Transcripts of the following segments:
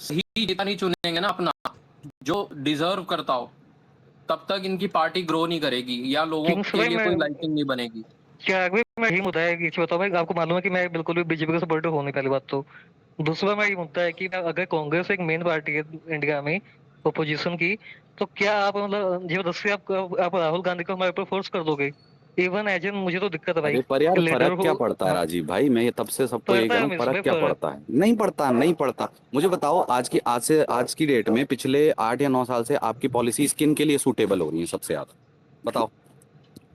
सही नेता नहीं चुनेंगे ना अपना, जो डिजर्व करता हो, तब तक इनकी पार्टी ग्रो नहीं करेगी या लोगों किंग्स के भाई लिए मैं कोई लाइकिंग नहीं बनेगी। चिराग भाई, मैं यही मुद्दा है कि बताओ भाई, आपको मालूम है कि मैं बिल्कुल भी बीजेपी का सपोर्टर हूँ नहीं, पहली बात तो। दूसरा मैं ये मुद्दा है कि अगर कांग्रेस एक मेन पार्टी है इंडिया में ओपोजिशन की, तो क्या आप मतलब जबरदस्ती आप राहुल गांधी को हमारे ऊपर फोर्स कर दोगे? इवन एजेंट मुझे तो दिक्कत है भाई अरे पर यार कि लीडर फर्क हो। क्या पड़ता है हाँ, राजीव भाई, मैं ये तब से सबको ये कह पड़ता रहा है हूँ, मिस फर्क भाई क्या फर्क। पड़ता है? नहीं पड़ता, नहीं पड़ता। मुझे बताओ, आज की डेट में पिछले 8 या 9 साल से आपकी पॉलिसीज किन के लिए सूटेबल हो रही है सबसे ज्यादा? बताओ।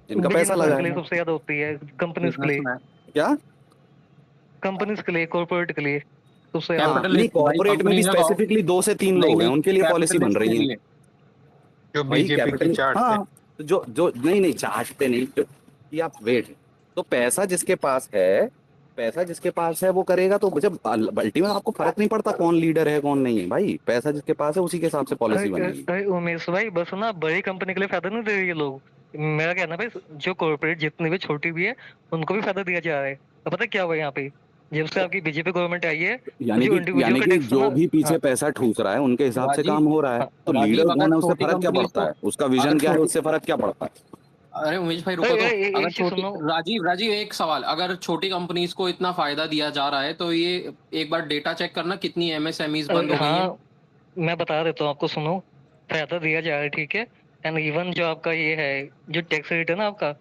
जिनका पैसा बिजनेसमैन लगा के लिए है। सबसे ज्यादा होती है, कंपनीज के लिए। बिजनेसमैन क्या? कंपनीज के लिए, कॉर्पोरेट के लिए सबसे ज्यादा हाँ, होती है। नहीं, कैपिटलिस्ट भाई, कॉर्पोरेट में कंपनी भी है कहो। स्पेसिफिकली 2 से 3 लोग हैं, नहीं, उनके लिए पॉलिसी बन कैपिटलिस्ट के रही है। लिए जो वही बीजेपी की कैपिटल, चार्ट है। हाँ। तो जो जो नहीं नहीं चाहते नहीं जो, कि आप वेट। तो पैसा जिसके पास है, पैसा जिसके पास है वो करेगा। तो जब अल्टीमेट आपको फर्क नहीं पड़ता कौन लीडर है कौन नहीं है, भाई पैसा जिसके पास है उसी के हिसाब से पॉलिसी अरे बनेगी। अरे उमेश भाई, बस ना बड़ी कंपनी के लिए फायदा नहीं दे रहे ये लोग। मेरा कहना है भाई, जो कॉर्पोरेट जितनी भी छोटी भी है, उनको भी फायदा दिया जा रहा है। अब पता है क्या हुआ यहाँ पे? जब से आपकी बीजेपी गवर्नमेंट आई है, यानी जो कि इंडिविजुअल यानी का कि टैक्स जो ना। भी पीछे हाँ, पैसा ठूस रहा है उनके हिसाब से राजीव, काम हो रहा है। हाँ, तो लीडर राजीव अगर कौन है उससे छोटी फर्क क्या कंपनीज पड़ता को, है? उसका अगर विजन क्या है छोटी, उससे फर्क क्या पड़ता है? अरे उमेश भाई रुको अरे तो। अरे, अगर एक चीज छोटी, सुनो। राजीव राजीव एक सवाल, अगर छोटी कंपनीज को इतना फायदा दिया जा रहा है तो ये एक बार डेटा चेक करना कितनी एमएसएमईज बंद अरे हो गई हैं। हाँ, मैं बता देता हूँ आपको, सुनो। फायदा दिया जा रहा है, ठीक है। एंड इवन जो आपका ये है, जो टैक्स रेट है ना आपका,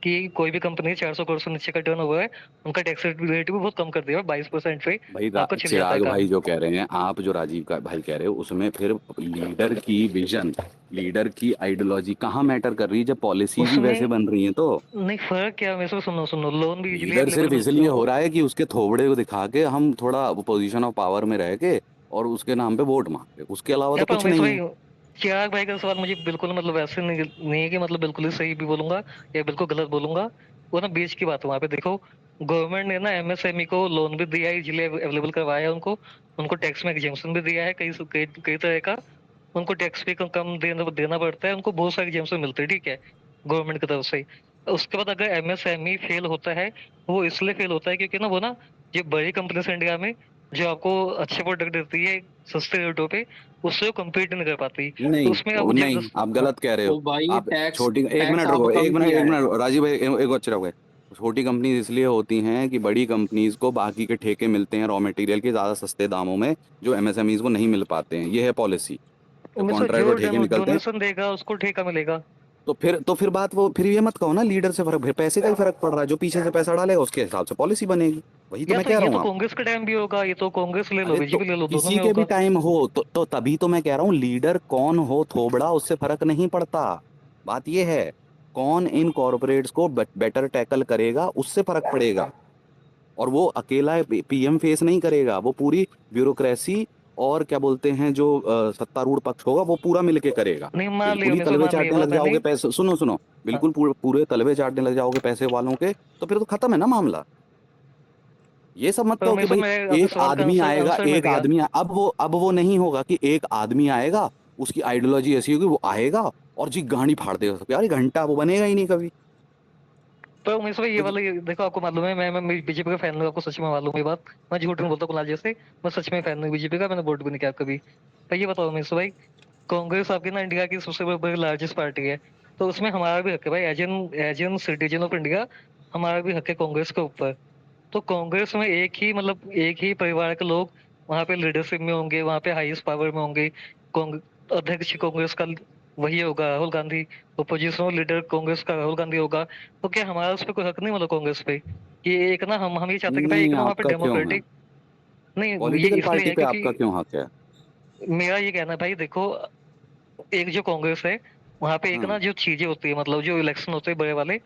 कि कोई भी कंपनी 400 करोड़ से नीचे का टर्न ओवर है, उनका टैक्स रेट भी बहुत कम कर दिया है, 22% पे भाई आपको छिल जाता है चिराग काम। भाई जो कह रहे हैं, आप जो राजीव का भाई कह रहे हो, उसमें फिर लीडर की विजन, लीडर की आइडियोलॉजी कहाँ मैटर कर रही है जब पॉलिसीज ही उसमें वैसे बन रही हैं? तो नहीं, फर्क क्या है मेरे से, सुनो सुनो, लोन भी इजीली लीडर अवेलेबल सिर्फ मिलते इसलिए हो। हो रहा है कि उसके थोबड़े को दिखा के हम थोड़ा पोजीशन ऑफ पावर में रह के और उसके नाम पे वोट मांगे, उसके अलावा तो या पर कुछ उमेश नहीं भाई, है। चिराग भाई का सवाल मुझे बिल्कुल मतलब ऐसे नहीं है कि मतलब बिल्कुल ही सही भी बोलूंगा या बिल्कुल गलत बोलूंगा। वो ना बीच की बात है वहाँ पे, देखो। गवर्नमेंट ने ना एमएसएमई को लोन भी दिया है, इजीली अवेलेबल करवाया है उनको। उनको टैक्स में एग्जेम्पशन भी दिया है, कई कई कई तरह का। उनको टैक्स भी कम देना देना पड़ता है, उनको बहुत सारे एग्जेम्पशन मिलते हैं, ठीक है, गवर्नमेंट की तरफ से। उसके बाद अगर एमएसएमई फेल होता है, वो इसलिए फेल होता है क्योंकि ना वो ना, ये बड़ी कंपनीज इंडिया में जो आपको अच्छे प्रोडक्ट देती है सस्ते रेटों पे, उससे वो कम्पीट नहीं कर पाती, तो नहीं, उसमें अब नहीं, जबरदस्त। आप हाँ, गलत कह रहे हो। तो भाई आप टैक्स छोटी, एक मिनट टैक्स रुको, अब एक कम मिनट, किया एक है। मिनट राजीव भाई, एक अच्छे रहो। छोटी कंपनीज इसलिए होती हैं कि बड़ी कंपनीज को बाकी के ठेके मिलते हैं रॉ मटेरियल के ज़्यादा सस्ते दामों में, जो एमएसएमईज को नहीं मिल पाते हैं। ये है पॉलिसी। जब उनमें से कॉन्ट्रैक्ट जो और ठेके निकलते हैं, डोनेशन देगा उसको ठेका मिलेगा। तो फिर बात, वो फिर ये मत कहो ना लीडर से फर्क, फिर पैसे का ही फर्क पड़ रहा है। जो पीछे से पैसा डालेगा उसके हिसाब से पॉलिसी बनेगी। वही तो या मैं तो कह ये रहा तो हूँ आपको। कांग्रेस का टाइम भी होगा, ये तो कांग्रेस ले लो, अरे तो बीजेपी ले लो, दोनों किसी में के भी होगा। टाइम हो तो तभी तो मैं कह रहा हूँ, लीडर कौन हो थोबड़ा उससे फर्क नहीं पड़ता। बात ये है, कौन इन कॉरपोरेट्स को बेटर टैकल करेगा उससे फर्क पड़ेगा। और वो अकेला पीएम फेस नहीं करेगा, वो पूरी ब्यूरोक्रेसी और क्या बोलते हैं जो सत्तारूढ़ पक्ष होगा वो पूरा मिलके करेगा। नहीं, मान बिल्कुल लिया ही मैं, तलवे मान लिया चाटने लग बात मैंने। जाओगे पैसे, सुनो सुनो, हाँ, बिल्कुल पूरे तलवे चाटने लग जाओगे पैसे वालों के, तो फिर तो खत्म है ना मामला। ये सब मत पर कहो कि उमेश भाई, भाई मैं आपके एक सवाल का आदमी आंसर आएगा, आंसर मैं एक दिया। आदमी अब वो नहीं होगा कि एक आदमी आएगा, उसकी आइडियोलॉजी ऐसी होगी, वो आएगा और जी गांडी फाड़ देगा सबकी। यार ये घंटा वो बनेगा ही नहीं कभी। पर उमेश भाई, ये तो वाला देखो, आपको मालूम है मैं बीजेपी का फैन हूँ, आपको सच में मालूम है ये बात। मैं झूठ नहीं बोलता कुणाल जैसे। मैं सच में फैन हूँ बीजेपी का, मैंने वोट भी नहीं किया कभी। पर ये बताओ उमेश भाई, कांग्रेस आपकी ना इंडिया की सबसे बड़ी लार्जेस्ट पार्टी है, तो उसमें हमारा भी हक है भाई, as an citizen of India. हमारा भी हक है कांग्रेस के ऊपर। तो कांग्रेस में एक ही मतलब एक ही परिवार के लोग वहां पे लीडरशिप में होंगे, वहां पे हाईएस्ट पावर में होंगे। अध्यक्ष कांग्रेस का वही होगा, राहुल गांधी। ओपोजिशन लीडर कांग्रेस का राहुल गांधी होगा। तो क्या हमारा उस पर कोई हक नहीं, मतलब कांग्रेस पे? कि एक ना, हम ये चाहते हैं कि भाई नहीं, एक ना वहाँ पे आपका क्यों है? डेमोक्रेटिक। नहीं, ये पॉलिटिकल इसलिए पार्टी है पे क्योंकि आपका क्यों हक है? मेरा ये कहना है भाई, देखो, एक जो कांग्रेस है, वहां पे एक हाँ, ना जो चीजें होती है, मतलब जो इलेक्शन होते हैं बड़े वाले,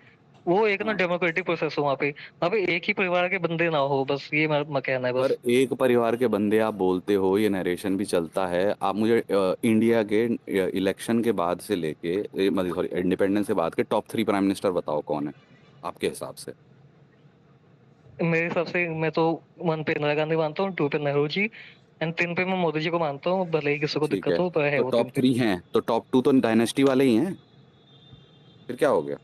वो एक ना हाँ। डेमोक्रेटिक प्रोसेस हो वहाँ पे एक ही परिवार के बंदे ना हो, बस ये मेरा कहना है पर बस। एक परिवार के बंदे आप बोलते हो, ये नरेशन भी चलता है। आप मुझे इंडिया के इलेक्शन के बाद से लेके, मतलब सॉरी, इंडिपेंडेंस के बाद के टॉप 3 प्राइम मिनिस्टर बताओ कौन है आपके हिसाब से? मेरे हिसाब से मैं तो 1 पे इंदिरा गांधी मानता हूँ, 2 पे नेहरू जी, एंड 3 पे मैं मोदी जी को मानता हूँ, भले ही किसी को ठीक दिक्कत है, हो, पर है तो वो टॉप 3 पे। थ्री हैं, तो टॉप 2 तो डायनेस्टी वाले ही हैं। फिर क्या हो गया?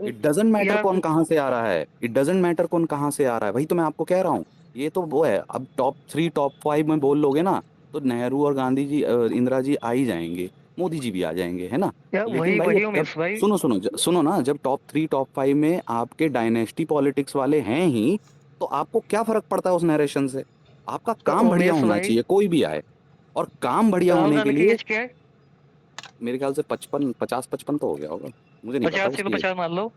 इट डजेंट मैटर यार कौन कहाँ से आ रहा है, इट डजेंट मैटर कौन कहाँ से आ रहा है, वही तो मैं आपको कह रहा हूँ। ये तो वो है। अब टॉप 3 टॉप 5 में बोल लोगे ना, तो नेहरू और गांधी जी, इंदिरा जी आ ही जाएंगे, मोदी जी भी आ जाएंगे, है ना। यार लेकिन वही भाई वही जब उमेश भाई। सुनो सुनो सुनो ना, जब टॉप 3 टॉप 5 में आपके डायनेस्टी पॉलिटिक्स वाले हैं ही, तो आपको क्या फर्क पड़ता है उस नरेशन से। आपका तो काम बढ़िया उमेश होना भाई, चाहिए, कोई भी आए। और काम बढ़िया राहुल होने के गांधी की लिए एज क्या है? मेरे ख्याल से 55, 50-55 तो हो गया होगा, मुझे नहीं पता 50, चलो उसकी एज। 50 मान लो।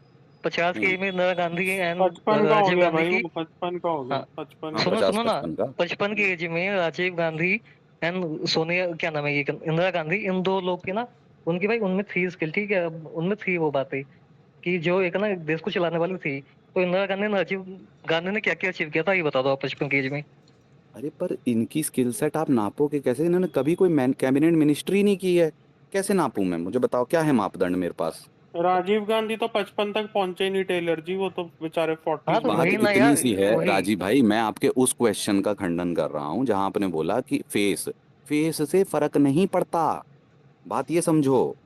50 की हम्म। एज में इंदिरा गांधी एंड 55 का हो राजीव गया गांधी भाई, की। वो 55 का हो गया, हाँ, 55 हाँ, का। सुनो सुनो ना। 50-55 का। 55 की एज में राजीव गांधी एंड सोनिया, क्या नाम है ये, इंदिरा गांधी, इन दो लोग की ना, उनकी भाई उनमें थी स्किल, ठीक है, अब उनमें थी वो बातें कि जो एक ना देश को चलाने वाली थी। तो इंदिरा गांधी ने, राजीव गांधी ने क्या क्या अचीव किया था, ये बता दो आप 55 की एज में। अरे पर इनकी स्किल सेट आप नापोगे कैसे? इन्होंने कभी कोई मैन कैबिनेट मिनिस्ट्री नहीं की है। कैसे नापूं मैं? मुझे बताओ क्या है मापदंड मेरे पास। राजीव गांधी तो 55 तक पहुंचे ही नहीं टेलर जी, वो तो बेचारे हाँ 40s तो में बात वही चले ना गए। इतनी यार, सी है वही। राजीव भाई, मैं आपके उस क्वेश्चन का खंडन कर रहा हूं जहां आपने बोला कि फेस फेस से फर्क नहीं पड़ता। बात ये समझो,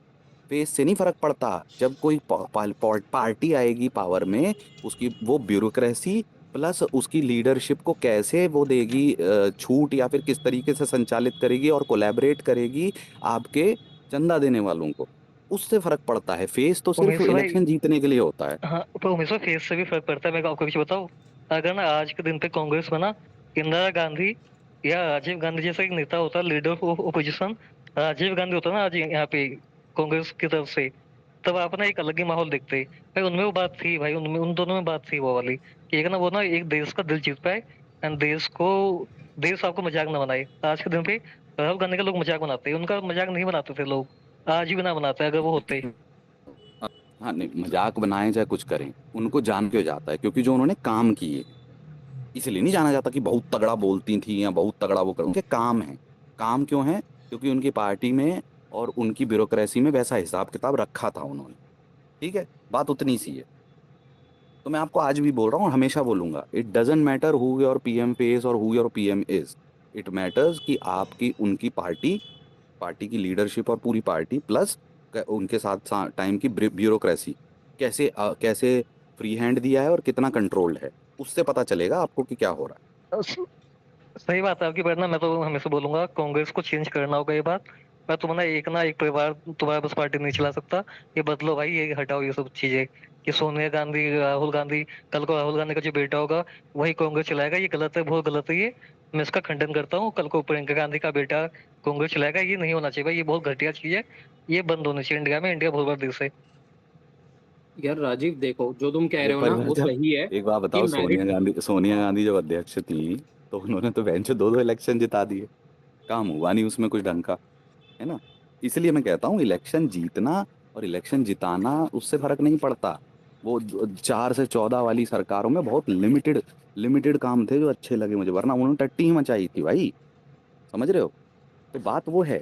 फेस से नहीं फर्क पड़ता। जब कोई पार्टी आएगी पावर में, उसकी वो ब्यूरोक्रेसी प्लस उसकी लीडरशिप को कैसे वो देगी छूट, या फिर किस तरीके से संचालित करेगी और कोलैबोरेट करेगी आपके चंदा देने वालों को, उससे फर्क पड़ता है। फेस तो सिर्फ उमेश भाई, इलेक्शन जीतने के लिए होता है। हाँ, पर उमेश भाई फेस से भी फर्क पड़ता है। मैं आपको कुछ बताऊँ, अगर ना आज के दिन पे कांग्रेस में ना इंदिरा गांधी या राजीव गांधी जैसा एक नेता होता, leader of opposition, Rajiv Gandhi होता ना आज यहाँ पे कांग्रेस की तरफ से, तब आप ना एक अलग ही माहौल देखते। भाई उनमें वो बात थी, भाई उनमें उन दोनों में बात थी वो वाली कि एक ना वो ना एक देश का दिल जीत पाए, एंड देश आपको मजाक ना बनाए। आज के दिन पे राहुल गांधी का लोग मजाक बनाते हैं, उनका मजाक नहीं बनाते थे लोग, आज भी ना बनाते अगर वो होते। हाँ नहीं, मजाक बनाए चाहे कुछ करें, उनको जान क्यों जाता है? क्योंकि जो उन्होंने काम किए, इसलिए नहीं जाना जाता कि बहुत तगड़ा बोलती थी या बहुत तगड़ा वो कर, उनके काम है। काम क्यों है? क्योंकि उनकी पार्टी में और उनकी ब्यूरोक्रेसी में वैसा हिसाब किताब रखा था उन्होंने। ठीक है, बात उतनी सी है। तो मैं आपको आज भी बोल रहा हूँ और हमेशा बोलूंगा, it doesn't matter who your PM face और who your PM is. It matters कि आपकी उनकी पार्टी, पार्टी की लीडरशिप और पूरी पार्टी प्लस उनके साथ टाइम की ब्यूरोक्रेसी कैसे कैसे फ्री हैंड दिया है और कितना कंट्रोल्ड है। उससे पता चलेगा आपको कि क्या हो रहा सही बात है आपकी, पर ना मैं तो हमेशा बोलूंगा कांग्रेस को चेंज करना होगा ये बात। मैं तुम ना एक परिवार तुम्हारा बस पार्टी नहीं चला सकता। ये बदलो भाई, ये हटाओ ये सब चीजें कि सोनिया गांधी, राहुल गांधी, कल को राहुल गांधी का जो बेटा होगा वही कांग्रेस चलाएगा, ये गलत है, बहुत गलत है ये। मैं इसका खंडन करता हूँ। कल को प्रियंका गांधी का बेटा कांग्रेस चलाएगा, ये नहीं होना चाहिए भाई, ये बहुत घटिया चीज है। ये बंद होनी चाहिए इंडिया में, इंडिया बहुत बड़ा देश है। यार राजीव देखो, जो तुम कह है। रहे हो ना वो जब सही है एक बात कि बताओ, मेरिट। सोनिया गांधी जब अध्यक्ष थी, तो उन्होंने तो बेंच 2-2 इलेक्शन जिता दिए। काम हुआ नहीं उसमें कुछ ढंग का, है ना। इसलिए मैं कहता हूँ इलेक्शन जीतना और इलेक्शन जिताना उससे फर्क नहीं पड़ता। वो 4 से 14 वाली सरकारों में बहुत लिमिटेड लिमिटेड काम थे जो अच्छे लगे मुझे, वरना उन्होंने टट्टी ही मचाई थी भाई। समझ रहे हो? तो बात वो है,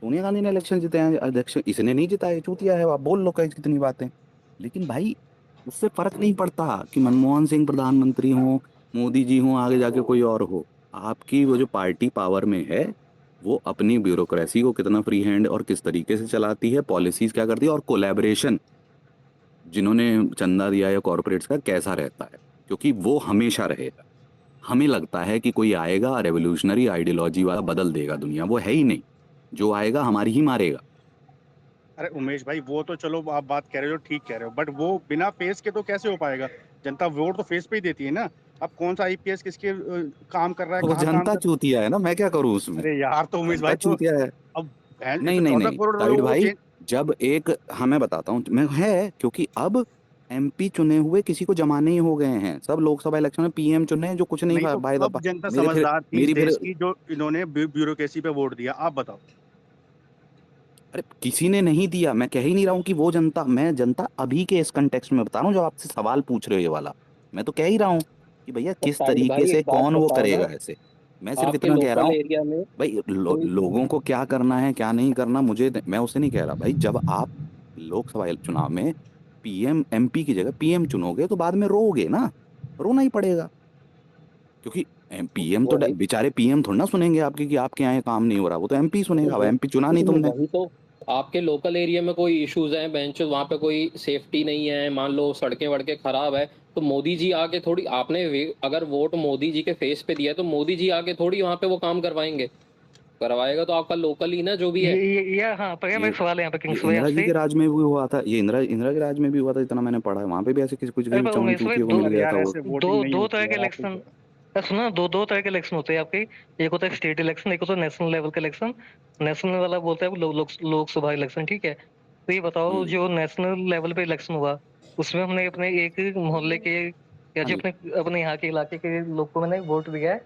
सोनिया गांधी ने इलेक्शन जीते हैं अध्यक्ष, इसने नहीं जिताए, चूतिया है, आप बोल लो कहीं कितनी बातें। लेकिन भाई उससे फर्क नहीं पड़ता कि मनमोहन सिंह प्रधानमंत्री हो, मोदी जी हो, आगे जाके कोई और हो। आपकी वो जो पार्टी पावर में है, वो अपनी ब्यूरोक्रेसी को कितना फ्री हैंड और किस तरीके से चलाती है, पॉलिसीज क्या करती है, और कोलैबोरेशन जिन्होंने चंदा दिया या कॉरपोरेट्स का कैसा रहता है। क्योंकि वो हमेशा रहेगा। हमें लगता है कि कोई आएगा रेवोल्यूशनरी आइडियोलॉजी वाला बदल देगा दुनिया, वो है ही नहीं। जो आएगा हमारी ही मारेगा। अरे उमेश भाई, वो तो चलो आप बात कह रहे हो, ठीक कह रहे हो, बट वो बिना फेस के तो कैसे हो पाएगा? जनता वोट तो फेस पे ही देती है ना। अब कौन सा आईपीएस किसके काम कर रहा है, वो कहाँ काम जनता कर। चूतिया है ना, मैं क्या करूं उसमें। अरे यार, तो उमेश जनता भाई तो चूतिया है। अब नहीं नहीं 14 नहीं करोड़ साइड लोगों को भाई, चेंज। जब एक, हाँ मैं बताता हूँ मैं, है क्योंकि अब एमपी चुने हुए किसी को जमाने ही हो गए हैं। सब लोकसभा इलेक्शन में पीएम चुने हैं जो कुछ नहीं नहीं तो भाई कब दफा। जनता मेरे फिर समझदार थी इस मेरी फिर देश की जो इन्होंने ब्यूरोक्रेसी पे वोट दिया, आप बताओ। अरे किसी ने नहीं दिया, मैं कह ही नहीं रहा हूँ कि वो जनता, मैं जनता अभी के इस कंटेक्स्ट में बता रहा हूँ जब आपसे सवाल पूछ रहे हो ये वाला। मैं तो कह ही रहा हूँ कि भैया तो किस साइड तरीके भाई से एक बात कौन वो बताओ ना, करेगा ऐसे। मैं सिर्फ आपके इतना कह रहा लोकल हूँ एरिया में भाई, कोई। लोगों को क्या करना है क्या नहीं करना, मुझे मैं उसे नहीं कह रहा भाई। जब आप लोकसभा चुनाव में पीएम एमपी की जगह पीएम चुनोगे तो बाद में रोओगे ना, रोना ही पड़ेगा। क्योंकि पीएम तो वही बेचारे पीएम थोड़ा ना सुनेंगे आपके कि आपके यहाँ ये काम नहीं हो रहा, वो तो एमपी सुनेगा। अब एमपी चुना नहीं तुमने। वही तो आपके लोकल एरिया में कोई इश्यूज हैं, बेंच वहाँ पे कोई सेफ्टी नहीं है, मान लो सड़कें वड़कें खराब है, तो मोदी जी आके थोड़ी अगर वोट मोदी जी के फेस पे दिया है तो मोदी जी आके थोड़ी वहाँ पे वो काम करवाएंगे। करवाएगा तो आपका लोकल ही ना, जो भी है। ये हाँ, पर मेरा ये एक सवाल है यहाँ पे ये किंग्स भाई इंदिरा जी आपसे। के राज में भी हुआ था, ये इंदिरा के राज में भी हुआ था, जितना मैंने पढ़ा है वहां पे भी ऐसे किसी कुछ अरे किसी पर चमन उमेश भाई चूतिए को दो मिल अरे गया यार था वो। ऐसे दो वोटिंग नहीं दो होती तरह है के यार, आप तो इलेक्शन, सुनो, दो तरह के इलेक्शन होते हैं आपके। एक होता है स्टेट इलेक्शन, एक होता है नेशनल लेवल का इलेक्शन। नेशनल वाला बोलते हैं लोकसभा इलेक्शन, ठीक है। तो ये बताओ, हम्म। जो नेशनल लेवल पे इलेक्शन हुआ, उसमें हमने अपने एक मोहल्ले के या हाँ जो जी। अपने यहाँ के इलाके के लोग को मैंने वोट दिया है,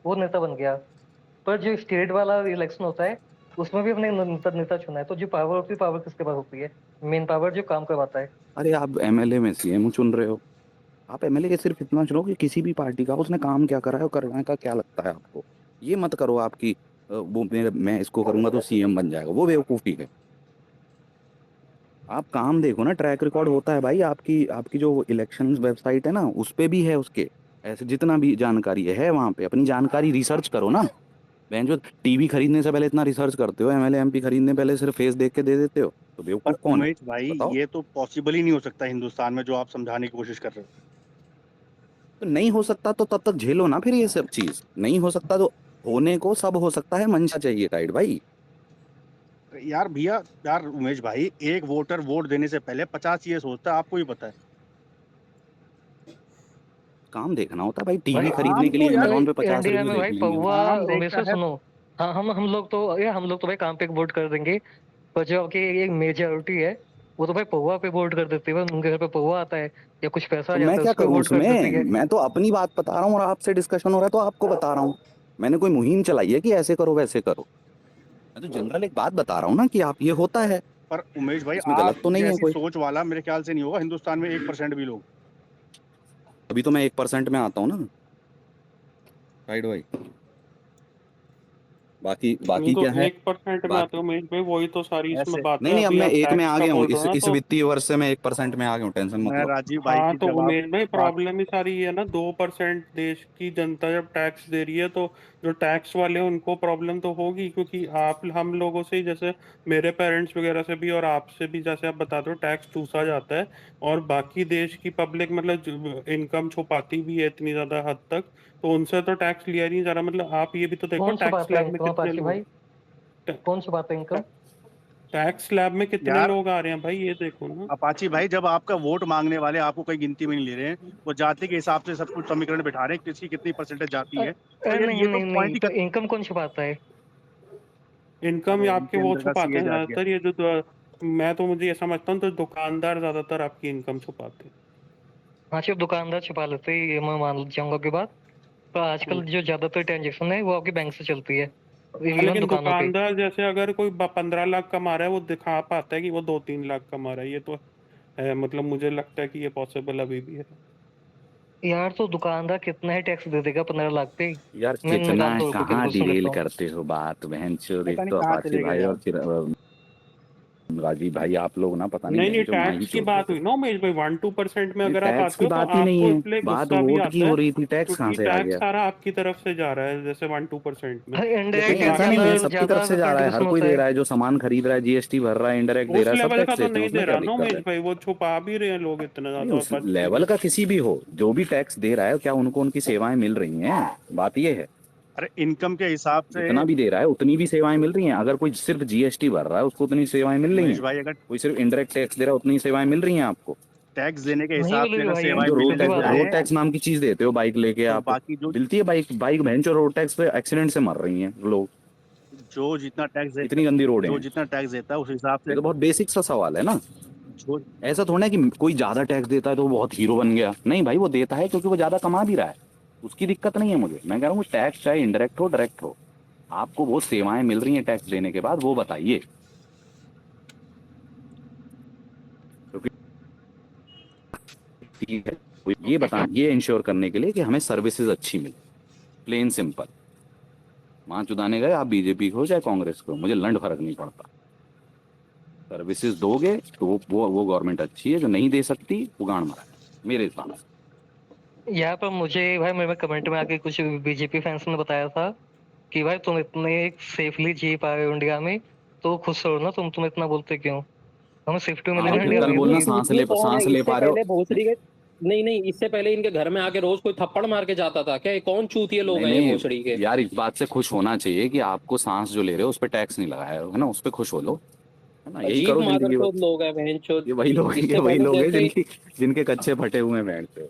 वो नेता बन गया। पर जो स्टेट वाला इलेक्शन होता है, उसमें भी हमने नेता चुना है। तो जो पावर होती है, पावर किसके पास होती है? मेन पावर जो काम करवाता है। अरे आप एमएलए में सीएम चुन रहे हो, आप एमएलए के सिर्फ इतना चुनो कि किसी भी पार्टी का उसने काम क्या करा है और करवाने का क्या लगता है आपको। ये मत करो आपकी वो मैं इसको करूंगा तो सीएम बन जाएगा, वो बेवकूफी है। आप काम देखो ना, ट्रैक रिकॉर्ड होता है भाई, आपकी आपकी जो इलेक्शन वेबसाइट है ना उस पे भी है उसके, ऐसे जितना भी जानकारी है वहां पे अपनी जानकारी रिसर्च करो ना। बहन जो टीवी खरीदने से पहले इतना रिसर्च करते हो, एमएलए एमपी खरीदने पहले सिर्फ फेस देख के दे देते हो, तो पर बेवकूफ कौन है? उमेश भाई बताओ। ये तो पॉसिबल ही नहीं हो सकता हिंदुस्तान में, जो आप समझाने की कोशिश कर रहे हो। तो नहीं हो सकता तो तब तक झेलो ना, फिर ये सब चीज नहीं हो सकता तो होने को सब हो सकता है, मंशा चाहिए राइट भाई। यार भैया, यार उमेश भाई, एक वोटर वोट देने से पहले 50 ये सोचता है, आपको ही पता है। काम देखना होता है भाई, टीवी भाई खरीदने काम के लिए तो यार, अमेजोन पे इंडिया 50 रिव्यू में भाई देख लेंगे। पौवा, काम हमेशा देखता है। सुनो। हाँ, हम लोग तो भाई काम पे वोट कर देंगे। पर जो आपकी एक मेजोरिटी है, वो तो भाई पौवा पे वोट कर देती है। उनके घर पे पौवा आता है या कुछ पैसा आ तो मैं जाता है, क्या उस पर करूं वोट कर देती उसमें, है। मैं तो अपनी बात बता रहा हूँ और आपसे डिस्कशन हो रहा है तो आपको बता रहा हूँ। मैंने कोई मुहिम चलाई है कि ऐसे करो वैसे करो, मैं तो जनरल एक बात बता रहा हूँ ना कि आप ये होता है, पर उमेश भाई, इसमें आप गलत तो नहीं है जैसी कोई। सोच वाला मेरे ख्याल से नहीं होगा हिंदुस्तान में 1% भी लोग। अभी तो मैं 1% में आता हूँ ना राइट भाई। बाकी नहीं बाकी तो क्या है? 1% में आते बाकी हो उमेश भाई, वही तो सारी इसमें ऐसे बात नहीं है। नहीं, अब अभी मैं आप एक में टैक्स आ का गया हूँ, बोल रहे हो ना, इस तो वित्तीय वर्ष से मैं 1% में आ गया हूँ, टेंशन मत मैं लो। राजीव भाई हाँ, की तो जवाब उमेश भाई बात। प्रॉब्लम ही सारी ये है ना, 2% देश की जनता जब टैक्स दे रही है, तो जो टैक्स वाले हैं उनको प्रॉब्लम तो होगी, क्योंकि आप हम लोगों से ही, जैसे मेरे पेरेंट्स वगैरह से भी और आपसे भी, जैसे आप बताते हो, टैक्स चूसा जाता है। और बाकी देश की पब्लिक मतलब इनकम छुपाती भी है इतनी ज्यादा हद तक, तो उनसे तो टैक्स लिया नहीं जा रहा। मतलब आप ये भी तो देखो, कौन टैक्स छुपाता है लैब में इनकम कितने अपाची लोग, भाई? कौन छुपाता है इनकम? टैक्स लैब में कितने यार लोग आ रहे हैं भाई, ये देखो ना। अपाची भाई, जब आपका वोट मांगने वाले आपको कोई गिनती में नहीं ले रहे हैं, वो जाति के हिसाब से सब कुछ समीकरण बिठा रहे हैं, किसकी कितनी परसेंटेज जाती है, तो यार नहीं ये तो नहीं पॉइंट नहीं, ही तो खत्म। इनकम कौन छुपाता है? इनकम अरे आपके इनके वो अंदर का छुपाते सीए हैं जाग गया। ज्यादातर, मैं तो मुझे ये समझता हूँ, तो दुकानदार ज्यादातर आपकी इनकम छुपाते हैं। हाँ, सिर्फ दुकानदार छुपा लेते हैं, ये मैं मान जाऊंगा की बात। पर हम्म। आजकल जो ज्यादातर ट्रांजेक्शन है वो आपके बैंक से चलती है, हाँ, इवन लेकिन दुकानों पे। दुकानदार जैसे अगर कोई 15 लाख कमा रहा है, वो दिखा पाता है कि वो 2-3 लाख कमा रहा है, ये तो है। मतलब मुझे लगता है कि ये पॉसिबल अभी भी है। यार, तो दुकानदार कितना ही टैक्स दे देगा 15 लाख पे? यार मैं कितना निकाल तोड़ के कहाँ बिल्कुल सुन लेता डिरेल हूँ। करते हो बात, बहन चोद, एक पता नहीं तो कहाँ अपाची चले गए भाई और यार। फिर राजीव भाई, आप लोग ना पता नहीं नहीं बहन नहीं, चो माँ ही टैक्स की चोद बात देते हुई हो। ना उमेश भाई, 1-2% में नहीं अगर आप टैक्स आते की हो तो बात ही नहीं आपको है, इसलिए बात गुस्सा भी वोट की आता हो है, रही थी, टैक्स कहाँ क्योंकि से आ टैक्स गया? सारा आपकी तरफ से जा रहा है, जैसे 1-2% में। नहीं इनडायरेक्ट लेकिन टैक्स ऐसा बाकी नहीं है, ज्यादा सबकी ज्यादा तरफ से जा रहा है, हर कंट्रीब्यूशन कोई होता दे है। रहा है, जो सामान खरीद रहा है जीएसटी भर रहा है, इनडायरेक्ट दे उस रहा है, सब लेवल का टैक्स तो देते हैं, नहीं दे उसमें क्या रहा ना दिक्कत उमेश है? भाई, वो छुपा भी रहे हैं लोग इतना नहीं ज्यादा और उस बच भी रहे लेवल हैं। का किसी भी हो, जो भी टैक्स दे रहा है क्या उनको उनकी सेवाएं मिल रही हैं? बात ये है, अरे इनकम के हिसाब से जितना भी दे रहा है उतनी भी सेवाएं मिल रही हैं, अगर कोई सिर्फ जीएसटी भर रहा है उसको उतनी सेवाएं मिल रही उमेश हैं, भाई, अगर कोई सिर्फ इनडायरेक्ट टैक्स दे रहा है उतनी सेवाएं मिल रही हैं आपको। टैक्स देने के नहीं हिसाब से मिलेगी अगर भाई, बहन सेवाएं जो रोड सीधी मिलने टैक्स, लग बात है। रोड जाए, टैक्स नाम की चीज देते हो बाइक लेके तो आप, बाकी जो मिलती है बाइक, बाइक बहन जो रोड टैक्स पे एक्सीडेंट से मर रही हैं लोग, जो जितना टैक्स इतनी गंदी रोडें जो हैं। जितना टैक्स देता है उस हिसाब ये से, तो बहुत बेसिक सा सवाल है ना, जो ऐसा थोड़ा है कि कोई ज्यादा टैक्स देता है तो वो बहुत हीरो बन गया, नहीं भाई वो देता है क्योंकि वो ज्यादा कमा भी रहा है, उसकी दिक्कत नहीं है मुझे। मैं कह रहा हूँ टैक्स चाहे इनडायरेक्ट हो डायरेक्ट हो, आपको वो सेवाएं मिल रही हैं टैक्स देने के बाद, वो बताइए। क्योंकि ठीक है, ये इंश्योर करने के लिए कि हमें सर्विसेज अच्छी मिले, प्लेन सिंपल। वहां चुदाने गए आप बीजेपी को चाहे कांग्रेस को, मुझे लंड फर्क नहीं पड़ता, सर्विसेज दोगे तो वो गवर्नमेंट अच्छी है, जो नहीं दे सकती वो गांड मारा है, मेरे हिसाब से। यहाँ पर मुझे भाई, मेरे कमेंट में आके कुछ बीजेपी फैंस ने बताया था कि भाई तुम इतने सेफली जी पा रहे हो इंडिया में, तो खुश रहो ना, तुम इतना बोलते क्यों? हमें सेफ्टी मिलेगा आप ना इंडिया कल में, बोलना तो सांस ये ले कौन है? इससे पा रहे हो। पहले भोसड़ी के नहीं, इससे पहले इनके घर में आके रोज कोई थप्पड़ मार के जाता था क्या? ये कौन चूतिए लोग नहीं हैं ये नहीं भोसड़ी के? यार, इस बात से खुश होना चाहिए कि आपको सांस जो ले रहे हो उस पर टैक्स नहीं लगाया है ना, उस पर खुश हो लो, है ना, यही अजीब करो जिंदगी मादरचोद भर। लोग हैं बहनचोद। ये इससे वही पहले लोग हैं जैसे ही जिनके कच्चे फटे हुए हैं बैंड पे।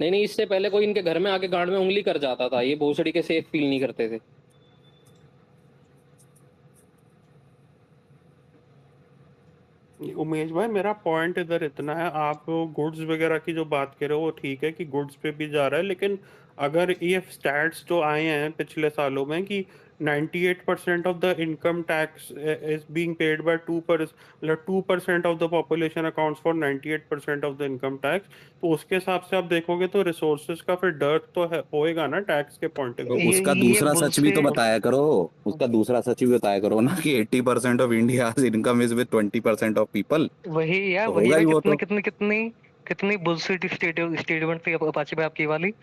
नहीं, इससे पहले कोई इनके घर में आके गांड में उंगली कर जाता था, ये भोसड़ी के सेफ फील नहीं करते थे। उमेश भाई, मेरा पॉइंट इधर इतना है, आप गुड्स वगैरह की जो बात कर रहे हो वो ठीक है कि गुड्स पे भी जा रहा है, लेकिन अगर ये स्टैट्स जो आए हैं पिछले सालों में कि 98% of the income tax is being paid by 2% of the population accounts for 98% of the income tax, तो उसके हिसाब से आप देखोगे तो रिसोर्सेज का फिर डर्ट तो है, होएगा ना टैक्स के पॉइंट ऑफ तो व्यू से। उसका ये दूसरा सच भी तो बुलसे बताया करो, उसका दूसरा सच भी बताया करो ना कि 80% of India income is with 20% of people. वही यार, तो वही होगा यार, ही वो कितनी तो। कितनी कितनी कितनी बुलशिट स्टेटमेंट थी अपाचे पे आपकी वाली।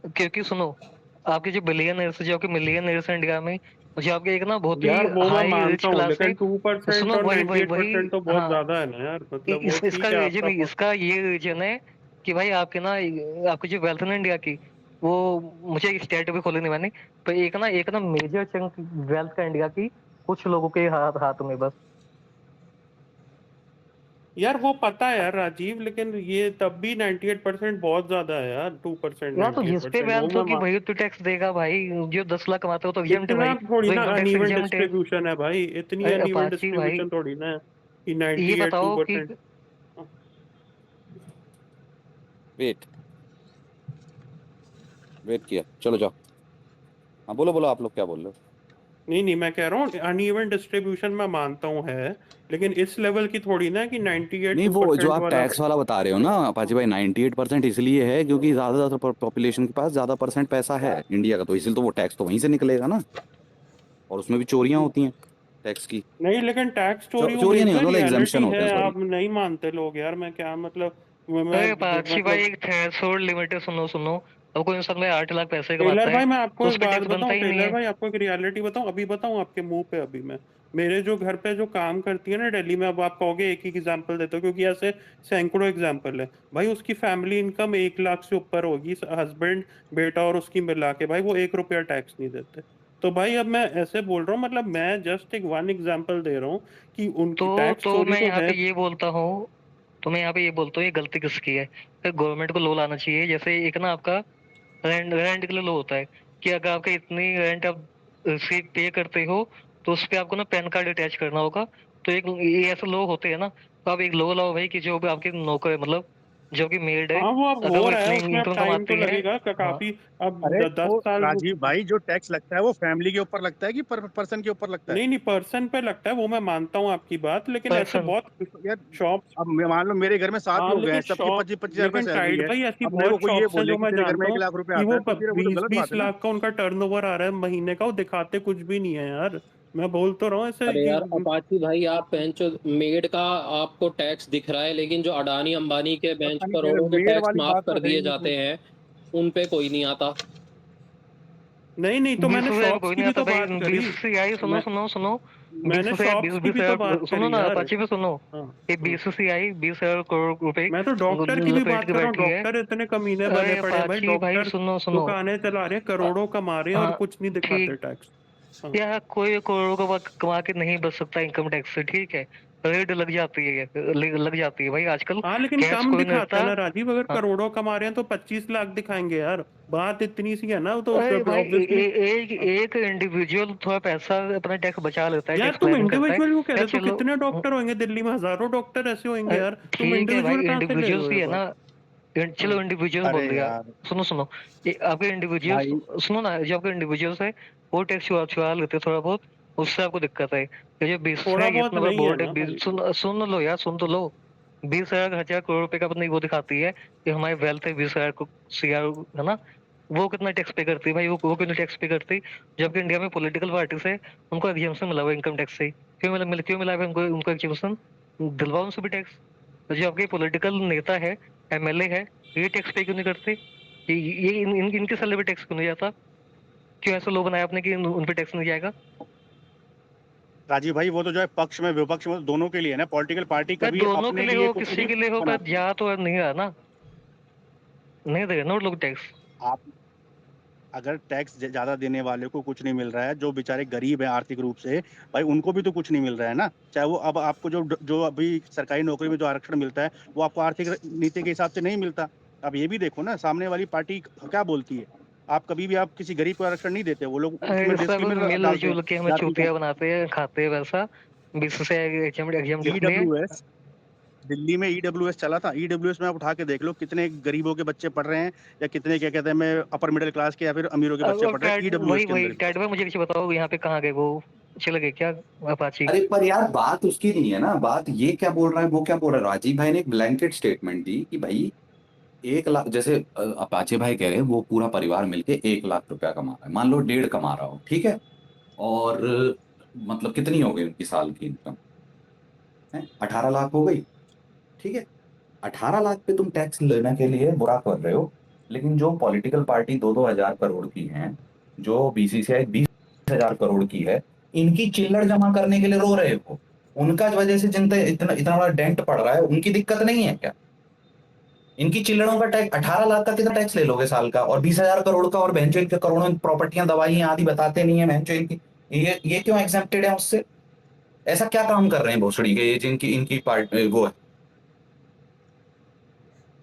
क्योंकि सुनो, आपके जो बिलियनर्स, जो आपके मिलियनर्स हैं इंडिया में, जो आपके एक ना बहुत ही यार वो मैं हाई रिच मानता हूँ, क्लास है। लेकिन 2% सुनो, और वही वही वही 98% तो बहुत हाँ, ज्यादा है ना यार, मतलब वो इसका ठीक है रीजन आपका नहीं, इसका ये रीजन है कि भाई आपके ना, आपकी जो वेल्थ है ना इंडिया की, वो, मुझे एक स्टेट भी खोली नहीं मैंने, पर एक ना मेजर चंक वेल्थ का इंडिया की कुछ लोगों के हाथ हाथ में बस। यार वो पता है यार राजीव, लेकिन ये तब भी 98% बहुत ज्यादा है यार, 2% यार तो जिस पे 98% वो वेल्थ मैं होगी वही तो टैक्स देगा भाई। जो 10 लाख कमाते हो तो एग्जेम्प्ट है इतना भाई, थोड़ी वो ना इनकम टैक्स अनइवन एग्जेम्प्ट है। डिस्ट्रीब्यूशन है भाई, इतनी अरे अनइवन अपाची भाई, डिस्ट्रीब्यूशन थोड़ी ना है कि ये 98 बताओ कि 2%। वेट वेट किया, चलो जाओ। हाँ बोलो बोलो, आप लोग क्या बोल रहे हो। नहीं नहीं, मैं कह रहा हूँ अनइवन डिस्ट्रीब्यूशन मैं मानता हूँ है, लेकिन इस लेवल की थोड़ी ना कि 98 नहीं, वो जो 2% आप वाला। टैक्स वाला बता रहे हो ना अपाची भाई, 98% इसलिए है क्योंकि ज्यादा पॉपुलेशन के पास ज्यादा परसेंट पैसा है इंडिया का, तो इसलिए तो वो टैक्स तो वहीं से निकलेगा ना, और उसमें भी चोरियां होती हैं टैक्स की। नहीं, लेकिन टैक्स चोरी चोरियां उमेश नहीं भाई होता, मतलब एग्जम्पशन रियलिटी होते है, हैं, सॉरी। आप नहीं मानते लोग यार, मैं क्या मतलब, मैं अरे अपाची भाई, मतलब एक थ्रेशोल्ड लिमिट है, सुनो सुनो। अब कोई इंसान में 8 लाख पैसे टेलर कमाता है भाई, मैं आपको तो एक उस पर बात टैक्स बनता बताऊं, ही नहीं टेलर है। भाई आपको एक रियलिटी बताऊं, अभी बताऊं आपके मुंह पे, अभी मैं, मेरे जो घर पे जो काम करती है ना दिल्ली में, अब आप कहोगे एक ही एग्जांपल देते हो क्योंकि ऐसे सैकड़ों एग्जांपल है भाई, उसकी फैमिली इनकम 1 लाख से ऊपर होगी, हस्बैंड बेटा और उसकी मिला के, भाई वो 1 रुपया टैक्स नहीं देते। तो भाई अब मैं ऐसे बोल रहा हूँ, मतलब मैं जस्ट एक वन एग्जाम्पल दे रहा हूँ कि उनकी टैक्स चोरी मैं तो यहाँ है। पे ये बोलता हूँ, तो मैं यहाँ पे ये बोलता हूँ, ये गलती किसकी है? गवर्नमेंट को लो लाना चाहिए। जैसे एक ना आपका रेंट रेंट के लिए लो होता है कि अगर आपका इतनी रेंट आप से पे करते हो तो उस पे आपको ना पैन कार्ड अटैच करना होगा। तो एक ये ऐसे लोग होते हैं ना, तो आप एक लो लाओ भाई कि जो भी आपके नौकर है, मतलब जो कि मेड है, हाँ वो अब अगर हो वो रहा है, इतनी उसमें अब इनकम टाइम तो कमाती है। लगेगा हाँ, काफी। अब अरे 10 साल राजीव भाई, जो टैक्स लगता है वो फैमिली के ऊपर लगता है कि पर्सन के ऊपर लगता है? नहीं नहीं, पर्सन पे लगता है, वो मैं मानता हूँ आपकी बात, लेकिन ऐसे पर्सन। बहुत तो यार, शॉप्स। अब मान लो मेरे घर में 7 हाँ लोग हैं, लेकिन सबकी शॉप, 25-25 हजार रुपए लेकिन सैलरी टाइड है। भाई ऐसी अब मेरे को बहुत कोई ये शॉप्स हैं बोले जो कि मैं तेरे घर में जानता एक हूँ लाख रुपए कि आता वो है, तो फिर वो तो बीस गलत बीस बात है ना। लाख का उनका टर्नओवर आ रहा है महीने का, वो दिखाते कुछ भी नहीं है यार। मैं बोल तो रहा हूँ ऐसे अरे कि यार अपाची भाई, आप बेंच मेड का आपको टैक्स दिख रहा है, लेकिन जो अडानी अंबानी के बेंच पता नहीं करोड़ों के मेड टैक्स वाली माफ बात तो कर है ही दिए नहीं कोई। जाते हैं, उन पे कोई नहीं आता। नहीं नहीं, तो बीस मैंने हजार शॉप्स कोई की नहीं भी आता तो भाई। बात बीस करी। से आई, सुनो मैं सुनो सुनो। बीस मैंने से शॉप्स बीस की बीस भी तो हजार बात सुनो करी ना यार। अपाची पे सुनो। हाँ ये हाँ, 20 से आई 20 हजार करोड़ रुपए मैं तो डॉक्टर की भी लपेट बात के कर रहा हूँ, बैठी है। डॉक्टर इतने कमीने बने अरे पड़े हैं भाई, अपाची भाई, डॉक्टर सुनो सुनो। दुकानें चला रहे हैं, अ, करोड़ों कमा रहे हैं और हाँ, कुछ नहीं दिखाते ठीक। टैक्स। हाँ यार कोई करोड़ों का कमा के नहीं बच सकता इनकम टैक्स से, ठीक है। रेड लग जाती है, लग जाती है भाई आजकल। हाँ, लेकिन कैश कम कोई नहीं दिखाते रखता। हैं ना राजीव, अगर हाँ, करोड़ों कमा रहे हैं तो 25 लाख दिखाएंगे यार, बात इतनी सी है ना, तो अरे भाई, ऑब्वियसली। एक एक इंडिविजुअल थोड़ा पैसा अपना टैक्स बचा लेता है, यार टैक्स तुम प्लानिंग करता है। इंडिविजुअल क्यों कह यार रहे हो, तो चलो, कितने डॉक्टर होंगे दिल्ली में, हजारों डॉक्टर ऐसे होंगे यार, तुम ठीक है भाई, इंडिविजुअल कहाँ से ले रहे इंडिविजुअल्स हो भी ये है बात। ना। चलो हाँ इंडिविजुअल अरे बोल दिया। यार सुनो सुनो, ये आपके इंडिविजुअल्स, भाई, सुनो ना, जो आपके इंडिविजुअल्स है वो टैक्स छुड़ा छुड़ा लेते हैं थोड़ा बहुत, उससे आपको दिक्कत है। ये जो 20 थोड़ा है, ये बहुत इतना बड़ा नहीं है बोर्ड है, ना 20, भाई। सुन लो यार, सुन तो लो। 20 हजार करोड़ रुपए का अपनी वो दिखाती है कि हमारी वेल्थ है 20 हजार सीआर, है ना। वो कितना टैक्स पे करती है भाई? वो क्यों टैक्स पे करती? जबकि इंडिया में पॉलिटिकल पार्टी से उनको एग्जेम्पशन मिला हुआ इनकम टैक्स से। क्यों मिला है उनको उनको एग्जेम्पशन? दिलवाओ उनसे भी टैक्स। जो आपके पॉलिटिकल नेता है, एमएलए है, ये टैक्स पे क्यों नहीं करते? ये इनके सैलरी पे टैक्स क्यों नहीं जाता? क्यों ऐसा लो बनाया आपने कि उन पे टैक्स नहीं जाएगा? राजीव भाई वो तो जो है पक्ष में विपक्ष में दोनों के लिए है ना, पॉलिटिकल पार्टी पर कभी दोनों के अपने लिए लिए हो कुछ किसी नहीं के लिए हो, पर बनाती। जा तो नहीं रहा ना, नहीं दे रहे ना वो लोग टैक्स। आप अगर टैक्स ज्यादा देने वाले को कुछ नहीं मिल रहा है, जो बेचारे गरीब हैं आर्थिक रूप से, भाई उनको भी तो कुछ नहीं मिल रहा है ना। चाहे वो अब आपको जो जो अभी सरकारी नौकरी में जो आरक्षण मिलता है वो आपको आर्थिक नीति के हिसाब से नहीं मिलता। आप ये भी देखो ना, सामने वाली पार्टी क्या बोलती है। आप कभी भी आप किसी गरीब को आरक्षण नहीं देते, वो लोग अरे उसमें सब डिस्क्रिमिनेट डालते हैं मिलजुल के हमें जाति का। चूतिया बनाते हैं, खाते हैं वैसा। बीस से एग्जाम एग्जाम लिखनी है। ईडब्ल्यूएस, दिल्ली में ईडब्ल्यूएस चला था। ईडब्ल्यूएस में आप उठा के देख लो कितने गरीबों के बच्चे पढ़ रहे हैं, या कितने क्या कहते हैं मैं अपर मिडिल क्लास के या फिर अमीरों के बच्चे और पढ़ रहे हैं टैट ईडब्ल्यूएस वही के वही अंदर भी। टैट में मुझे किसी बताओ यहाँ पे कहाँ गए वो, चले गए क्या अपाची? अरे पर यार बात उसकी नहीं है ना, बात ये क्या बोल रहा है वो क्या बोल रहा है। राजीव भाई ने एक ब्लैंकेट स्टेटमेंट दी कि भाई 1 लाख, जैसे अपाचे भाई कह रहे हैं वो पूरा परिवार मिलके 1 लाख रुपया कमा रहा है, मान लो 1.5 कमा रहा हो, ठीक है। और मतलब कितनी हो गई उनकी साल की इनकम है, 18 लाख हो गई, ठीक है। 18 लाख पे तुम टैक्स लेने के लिए बुरा कर रहे हो, लेकिन जो पॉलिटिकल पार्टी 2-2 हजार करोड़ की हैं, जो बीसीसीआई 20 हजार करोड़ की है, इनकी चिल्लड़ जमा करने के लिए रो रहे हो। उनका वजह से जिनते इतना इतना बड़ा डेंट पड़ रहा है, उनकी दिक्कत नहीं है क्या? इनकी चिल्लड़ों का टैक्स 18 लाख का कितना टैक्स ले लोगे साल का, और 20 हजार करोड़ का, और बेंचो इनके करोड़ों प्रॉपर्टियां दवाई आदि बताते नहीं है बेंचो इनकी। ये क्यों एग्जेप्टेड है उससे? ऐसा क्या काम कर रहे हैं भोसड़ी के ये जिनकी इनकी पार्ट वो है।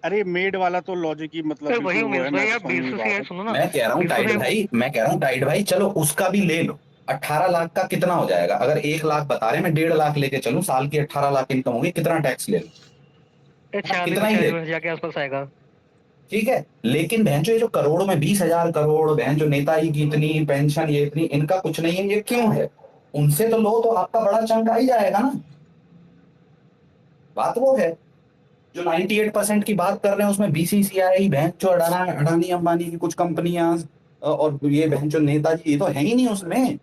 अरे मेड वाला तो लॉजिक ही मतलब अरे वही बिल्कुल वो है, उमेश मैं भाई, तो आप समझ नहीं पा बीसीसीआई रहा सुनो ना। मैं कह रहा हूँ टाइड बीसीसीआई भाई, मैं कह रहा हूँ टाइड भाई, चलो उसका भी ले लो। 18 लाख का कितना हो जाएगा? अगर 1 लाख बता रहे हैं, मैं 1.5 लाख लेके चलूं, साल की 18 लाख इनकम होगी, कितना टैक्स ले लो? हाँ, 40 कितना ही ले लो, 40 हजार के आसपास आएगा। ठीक है। लेकिन बहन जो ये जो करोड़ में 20 हजार करोड़, बहन जो नेताजी की इतनी पेंशन, ये इतनी, इनका कुछ नहीं है, ये क्यों है? उनसे तो लो तो आपका बड़ा चंक आ ही जाएगा ना। बात वो है, जो 98% की बात कर रहे हैं उसमें बीसीसीआई, बहन जो अडाना अडानी अंबानी की कुछ कंपनियां, और ये बहन जो नेताजी, ये तो है ही नहीं उसमें।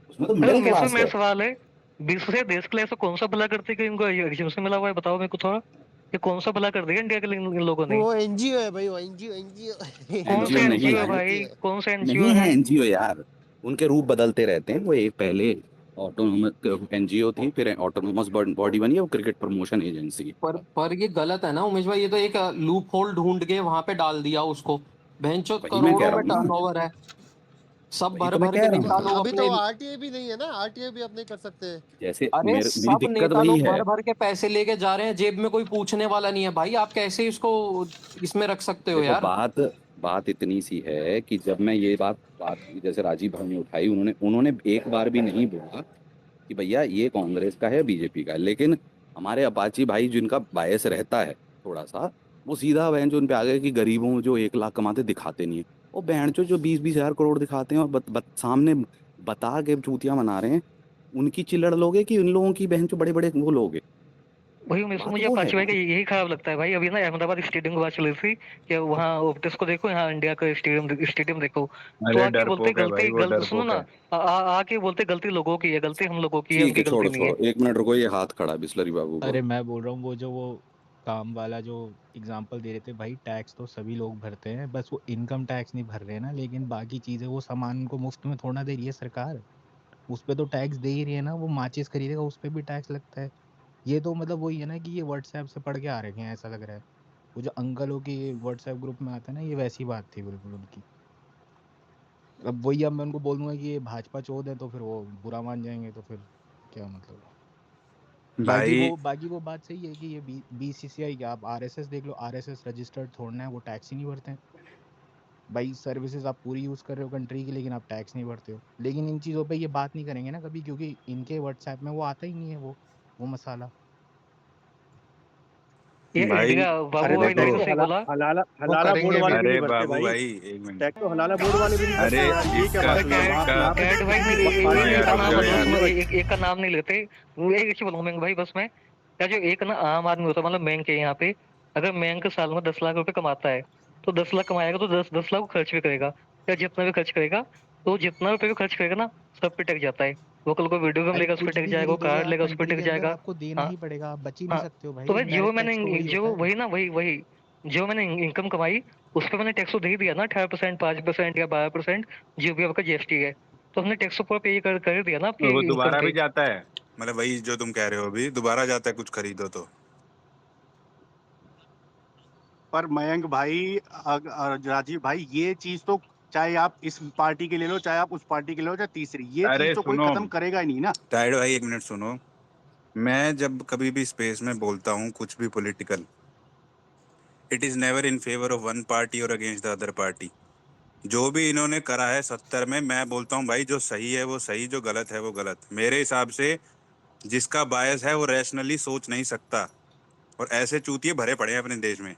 उसमें तो अरे मिडिल उमेश भाई, क्लास मेरा है। सवाल है, बीसीसीआई देश के लिए ऐसा कौन सा भला करती है कि इनको एग्जाम से मिला हुआ है? बताओ मेरे को थोड़ा, ये कौन सा भला कर दिया इंडिया के लिए इन लोगों ने? वो एनजीओ है भाई, वो एनजीओ एनजीओ कौन एनजीओ सा एनजीओ नहीं एनजीओ है है, प्रॉपर्टी भाई, है। कौन सा एनजीओ नहीं है है? एनजीओ यार। उनके रूप बदलते रहते हैं, वो एक पहले ऑटोनोमस एनजीओ थी, फिर ऑटोनोमस बॉडी बनी है, वो क्रिकेट प्रमोशन एजेंसी। पर ये गलत है ना उमेश भाई, ये तो एक लूप होल ढूंढ के वहां पे डाल दिया उसको। भैंचोद वही मैं कह करोड़ों रहा में हूँ ना, टर्नओवर है, सब वही भर तो मैं भर कह के रहा तो हूँ। निकालो अभी तो अपने। आरटीए भी नहीं है ना, आरटीए भी अब नहीं कर सकते। जैसे अरे मेरी सब दिक्कत नेता वही लोग है। भर भर के पैसे लेके जा रहे हैं, जेब में कोई पूछने वाला नहीं है भाई, आप कैसे इसको इसमें रख सकते हो देखो यार। बात बात इतनी सी है कि जब मैं ये बात जैसे राजीव भाई ने उठाई, उन्होंने उन्होंने एक बार भी नहीं बोला कि भैया ये कांग्रेस का है, बीजेपी का है। लेकिन हमारे अपाची भाई जिनका बायस रहता है थोड़ा सा, वो सीधा बहन जो उन पे आ गए कि गरीबों जो 1 लाख कमाते दिखाते नहीं है। वो बहन जो 20-20 हजार करोड़ दिखाते हैं और सामने बता के चूतियां मना रहे हैं, उनकी चिल्लड़ लोगे कि उन लोगों की बहन जो बड़े बड़े वो लोगे? वही उमेश, बात मुझे वो है अपाची भाई का ना। यही खराब लगता है भाई। अभी ना अहमदाबाद स्टेडियम की बात चली थी कि वहाँ ओप्टिस को देखो, यहाँ इंडिया का स्टेडियम स्टेडियम देखो। तो अरे आके बोलते डरपोक है भाई, गलती वो गलती सुनो डरपोक ना, है। आके बोलते गलती लोगों की है, गलती हम लोगों की है, ठीक उनकी है, गलती छोड़ो नहीं है। छोड़ो, 1 मिनट रुको, ये हाथ खड़ा है बिस्लरी बाबू को। अरे मैं बोल रहा हूँ वो जो वो काम वाला जो एग्जांपल दे रहे थे भाई, टैक्स तो सभी लोग भरते हैं, बस वो इनकम टैक्स नहीं भर रहे ना। लेकिन बाकी चीजें, वो सामान उनको मुफ्त में थोड़ा दे रही है सरकार, उस पे तो टैक्स दे ही रही है ना। वो माचिस खरीदेगा उस पे भी टैक्स लगता है। ये तो मतलब वही है ना कि ये व्हाट्सएप से पढ़ के आ रखे हैं ऐसा लग रहा है। वो जो अंकलों की व्हाट्सएप ग्रुप में आता है ना, ये वैसी बात थी बिल्कुल उनकी। अब वही, अब मैं उनको बोलूंगा कि ये भाजपा चोद है तो फिर वो बुरा मान जाएंगे, तो फिर क्या मतलब। भाई बाकी वो बात सही है कि ये बीसीसीआई क्या, आप आरएसएस देख लो, आरएसएस रजिस्टर्ड छोड़ना है, वो टैक्स ही नहीं भरते हैं। भाई सर्विसेज आप पूरी यूज कर रहे हो कंट्री की, लेकिन आप टैक्स नहीं भरते हो। लेकिन इन चीजों पे ये बात नहीं करेंगे ना कभी, क्योंकि इनके व्हाट्सएप में वो आता ही नहीं है, वो मसाला। ये भाई इंडिया, अरे बाबू तो भाई ने देखो, भी टैक्स तो तो सही बोला। हलाला वो हलाला बोर्ड करेंगे भी। वाले भी नहीं अरे भरते बाबू भाई। भाई एक मिनट। टैक्स तो हलाला बोर्ड वाले भी नहीं अरे भरते यार, ये क्या इसका बात हुई। हम आप इसका यहाँ पे कैट भाई नहीं, सुनो एक यार, का रुक नाम जाओ बोलो, यार। सुनो, एक का नाम नहीं लेते। वो एक चीज बोलूंगा भाई बस में, क्या जो एक ना आम आदमी होता है, मतलब बैंक के यहाँ पे, अगर बैंक साल में 10 लाख रुपए कमाता है, तो 10 लाख कमाएगा तो 10 10 लाख को खर्च भी करेगा, या जितना भी खर्च करेगा, तो जितना रुपए भी खर्च करेगा ना, सब पे टक जाता है। वो कल को वीडियो गेम अरे लेगा, उस पर कुछ टक भी जाएगा, वो खरीदोगे कार आप लेगा, उस पर कंट्री टक के अंदर, जाएगा। आपको देना हाँ। ही पड़ेगा, आप बच ही नहीं हाँ, सकते हो तो भाई। भाई जो इनडायरेक्ट मैंने टैक्स तो वही जो होता है। वही ना वही वही जो मैंने इनकम कमाई, उस पर मैंने टैक्स तो दे ही दिया ना, 18%, 5% या 12%, जो भी आपका जीएसटी है। तो हमने टैक्स तो पूरा पे कर दिया ना आपकी वो इनकम दोबारा पे। भी जाता है, मतलब वही जो तुम कह रहे हो अभी, दोबारा जाता है कुछ खरीदो तो। पर मयंक भाई राजीव भाई, ये चीज तो चाहे आप इस पार्टी के ले लो, चाहे आप उस पार्टी के ले लो, चाहे तीसरी, ये चीज अरे तो कोई सुनो खत्म करेगा ही नहीं ना। टाइड भाई, एक मिनट सुनो। मैं जब कभी भी स्पेस में बोलता हूँ कुछ भी political, it is never in favour of one party और अगेंस्ट द अदर पार्टी। जो भी इन्होंने करा है 70 में, मैं बोलता हूँ भाई जो सही है वो सही, जो गलत है वो गलत। मेरे हिसाब से जिसका बायस है वो रैशनली सोच नहीं सकता, और ऐसे चूतिए भरे पड़े हैं अपने देश में।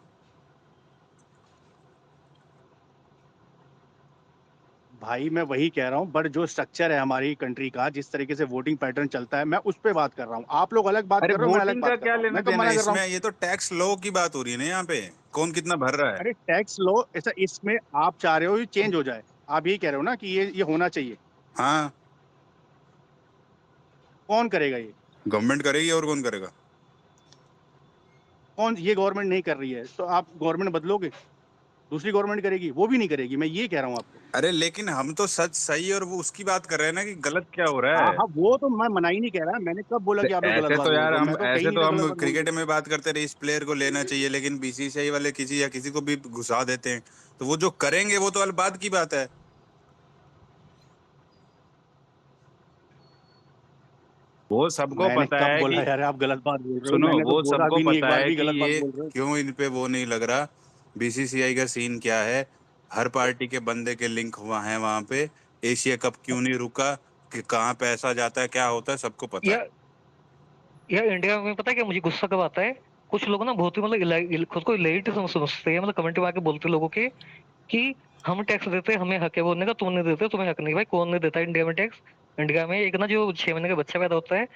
भाई मैं वही कह रहा हूँ, बट जो स्ट्रक्चर है हमारी कंट्री का, जिस तरीके से वोटिंग पैटर्न चलता है, मैं उस पे बात कर रहा हूँ। आप लोग अलग बात अरे कर रहे हो, मैं अलग वोटिंग का बात कर क्या रहा हूँ। लेना मैं कब देना मना कर रहा हूँ? इसमें? ये तो टैक्स लॉ की बात हो रही है ना यहाँ पे, कौन कितना भर रहा है। अरे टैक्स लो, ऐसा इसमें आप चाह रहे हो ये चेंज हो जाए, आप यही कह रहे हो ना कि ये होना चाहिए। हाँ, कौन करेगा ये? गवर्नमेंट करेगी, और कौन करेगा। कौन? ये गवर्नमेंट नहीं कर रही है तो आप गवर्नमेंट बदलोगे? दूसरी गवर्नमेंट करेगी? वो भी नहीं करेगी, मैं ये कह रहा हूँ आपको। अरे लेकिन हम तो सच सही और वो उसकी बात कर रहे हैं ना, कि गलत क्या हो रहा हाँ है। हाँ, वो तो मैं मना ही नहीं कह रहा। मैंने कब बोला कि आप लोग गलत ऐसे बात तो बोल यार रहे हो? हम मैं तो कहीं ऐसे नहीं तो था हम गलत बात बोल रहे क्रिकेट में बात करते रहे इस प्लेयर को लेना चाहिए, लेकिन बीसीसीआई वाले किसी या किसी को भी घुसा देते हैं, तो वो जो करेंगे वो तो अलग बात की बात है। वो हो। सबको मैंने पता कब है बोला कि, यार आप गलत बात बोल रहे हो? सुनो, मैंने तो वो बोला सबको भी नहीं, एक पता बार है भी कि गलत बात ये बोल रहे हो। क्यों इन पे वो नहीं लग रहा। बीसीसीआई का सीन क्या है, हर पार्टी के बंदे के लिंक हुआ है वहां पे। एशिया कप क्यों नहीं रुका, कि कहाँ पैसा जाता है, क्या होता है, सबको पता है। या इंडिया में पता है क्या मुझे गुस्सा कब आता है? कुछ लोग ना बहुत ही मतलब खुद को इलाइट समझते हैं, मतलब कमेंट में आके बोलते हैं लोगों के कि हम टैक्स देते हैं, हमें हक है बोलने का, तुम नहीं देते, तुम्हें हक नहीं। भाई कौन नहीं देता इंडिया में टैक्स? इंडिया में एक ना जो 6 महीने का बच्चा पैदा होता है,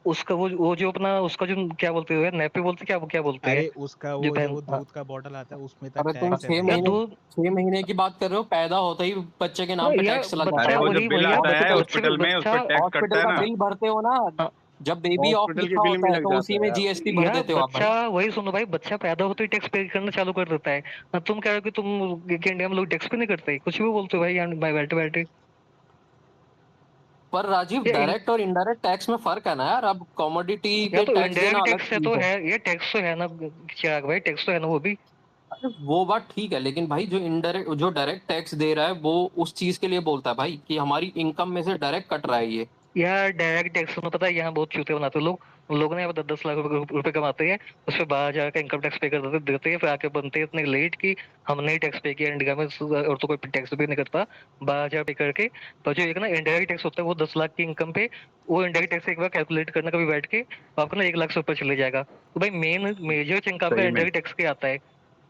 उसका वो जो अपना उसका जो क्या बोलते हैं, नेपी बोलते हैं, क्या बोलते हैं, अरे उसका जो वो जो पहन वो दूध का बॉटल आता है उसमें तक अबे तुम टैक्स है छह भाई। या महीने दूध। 6 महीने की बात कर रहे हो, पैदा होते ही बच्चे के हाँ नाम पे या टैक्स लग जाता अरे बच्चा है। वो जो वही बिल भैया, आता है बच्चे हॉस्पिटल में, उस बच्चा। पर टैक्स कटता हॉस्पिटल है का ना। बिल भरते हो ना, हाँ, जब बेबी ऑफ हॉस्पिटल के लिखा बिल में होता है लग तो जाता उसी है में यार। जीएसटी भर या देते हो आप बच्चा भाई। वही सुनो भाई, बच्चा पैदा होते ही टैक्स पे करना चालू कर देता है। तुम कह रहे हो कि कि इंडिया में लोग टैक्स पे नहीं करते, कुछ भी बोलते हो भाई यहाँ बैठे बैठे। पर राजीव, ये डायरेक्ट और इनडायरेक्ट टैक्स में फर्क है ना यार। अब कमोडिटी या पे तो टैक्स देना इनडायरेक्ट अलग टैक्स है चीज तो है। है, ये टैक्स तो है ना चिराग भाई, टैक्स तो है ना वो भी। अरे वो बात ठीक है, लेकिन भाई जो डायरेक्ट टैक्स दे रहा है वो उस चीज के लिए बोलता है भाई कि हमारी इनकम में से डायरेक्ट कट रहा है ये। यार डायरेक्ट टैक्स में पता है यहाँ बहुत चूते बनाते हैं लोग। उन लोगों ने यहाँ 10-10 लाख रुपए कमाते हैं, उस पर 12,000 का इनकम टैक्स पे कर देते हैं, फिर आके बनते हैं इतने लेट कि हमने ही टैक्स पे किया इंडिया में, और तो कोई टैक्स पे नहीं करता। 12,000 पे करके। पर जो एक ना इंडायरेक्ट टैक्स होता है वो 10 लाख की इनकम पे, वो इंडायरेक्ट टैक्स एक बार कैलकुलेट करना कभी बैठ के, तो आपको ना 1 लाख से ऊपर चले जाएगा। तो भाई मेजर चंक आपका सही में इंडायरेक्ट टैक्स के आता है।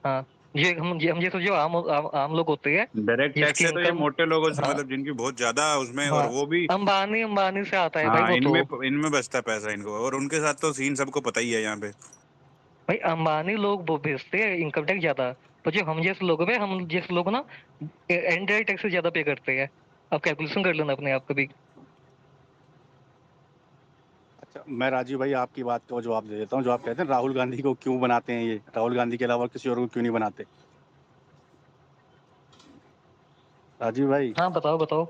हाँ। हम जैसे जो आम लोग होते हैं, डायरेक्ट टैक्स जिसकी है तो ये इनकम। मोटे लोगों से, हाँ। मतलब जिनकी बहुत ज्यादा उसमें, और हाँ, वो भी। अंबानी अंबानी से आता है भाई हाँ, वो तो। इनमें इनमें बचता है पैसा इनको, और उनके साथ तो सीन सबको पता ही है यहाँ पे। भाई अंबानी लोग वो भेजते हैं इनकम टैक्स ज्यादा। तो जो हम जैसे लोग हैं, हम जैसे लोग ना इनडायरेक्ट टैक्स से ज्यादा पे करते हैं। आप कैलकुलेशन कर लेना अपने आप कभी। अच्छा, मैं राजीव भाई आपकी बात का जवाब दे देता हूँ। जो आप कहते हैं राहुल गांधी को क्यों बनाते हैं, ये राहुल गांधी के अलावा किसी और को क्यों नहीं बनाते? राजीव भाई, हाँ बताओ बताओ।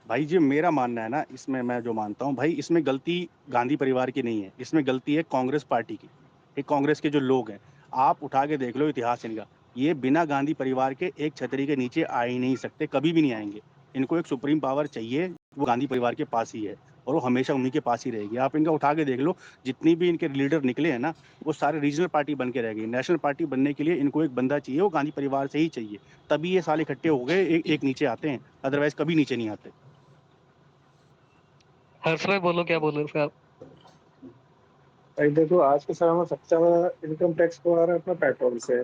भाई जी मेरा मानना है ना, इसमें मैं जो मानता हूँ भाई, इसमें गलती गांधी परिवार की नहीं है, इसमें गलती है कांग्रेस पार्टी की। ये कांग्रेस के जो लोग हैं, आप उठा के देख लो इतिहास इनका। ये बिना गांधी परिवार के एक छतरी के नीचे आ ही नहीं सकते, कभी भी नहीं आएंगे। इनको एक सुप्रीम पावर चाहिए, वो गांधी परिवार के पास ही है, और वो हमेशा उन्हीं के पास ही रहेगी। आप इनका उठा के देख लो, जितनी भी इनके लीडर निकले हैं ना, वो सारे रीजनल पार्टी बन के रह गए। नेशनल पार्टी बनने के लिए इनको एक बंदा चाहिए, वो गांधी परिवार से ही चाहिए, तभी ये साले इकट्ठे हो गए एक नीचे आते हैं, अदरवाइज कभी नीचे नहीं आते। हर्ष भाई बोलो, क्या बोल रहे थे आप? भाई देखो, आज के समय में सबसे ज्यादा इनकम टैक्स तो आ रहा है अपना पेट्रोल से।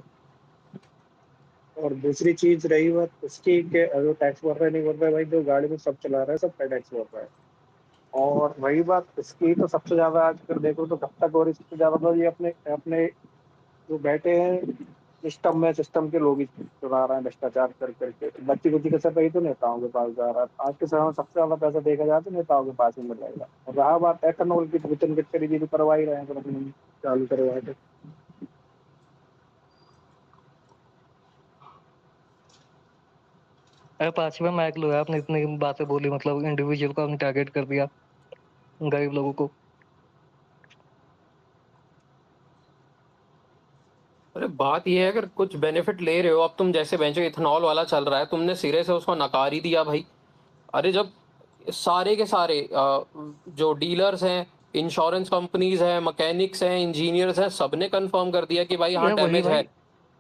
और दूसरी चीज रही बात उसकी कि अगर टैक्स भर रहा है नहीं भर रहा है, भाई जो गाड़ी में सब चला रहा है सब पे टैक्स भर रहा है। और वही बात इसकी तो सबसे ज्यादा आज अगर देखो तो कब तक, और इससे ज्यादा तो ये अपने अपने जो बैठे हैं सिस्टम के लोग ही चुरा रहे हैं भ्रष्टाचार कर करके। बच्ची कुची का सब, रही तो नेताओं के पास जा रहा है। आज के समय में सबसे ज्यादा पैसा देखा जाए तो नेताओं के पास ही मिलेगा। और रहा बात एथेनॉल की, तो नितिन गडकरी जी तो करवा ही रहे हैं, तो अपने चालू करवा के। अरे पांचवा मैक लो, आपने इतनी बातें बोली, मतलब इंडिविजुअल को आपने टारगेट कर दिया, गरीब लोगों को। अरे बात ये है, अगर कुछ बेनिफिट ले रहे हो, अब तुम जैसे बेंचो इथेनॉल वाला चल रहा है, तुमने सिरे से उसको नकार ही दिया भाई। अरे जब सारे के सारे जो डीलर्स हैं, इंश्योरेंस कंपनीज हैं, मैकेनिक्स हैं, इंजीनियर्स हैं, सबने कंफर्म कर दिया कि भाई हाँ या वही डैमेज है, भाई,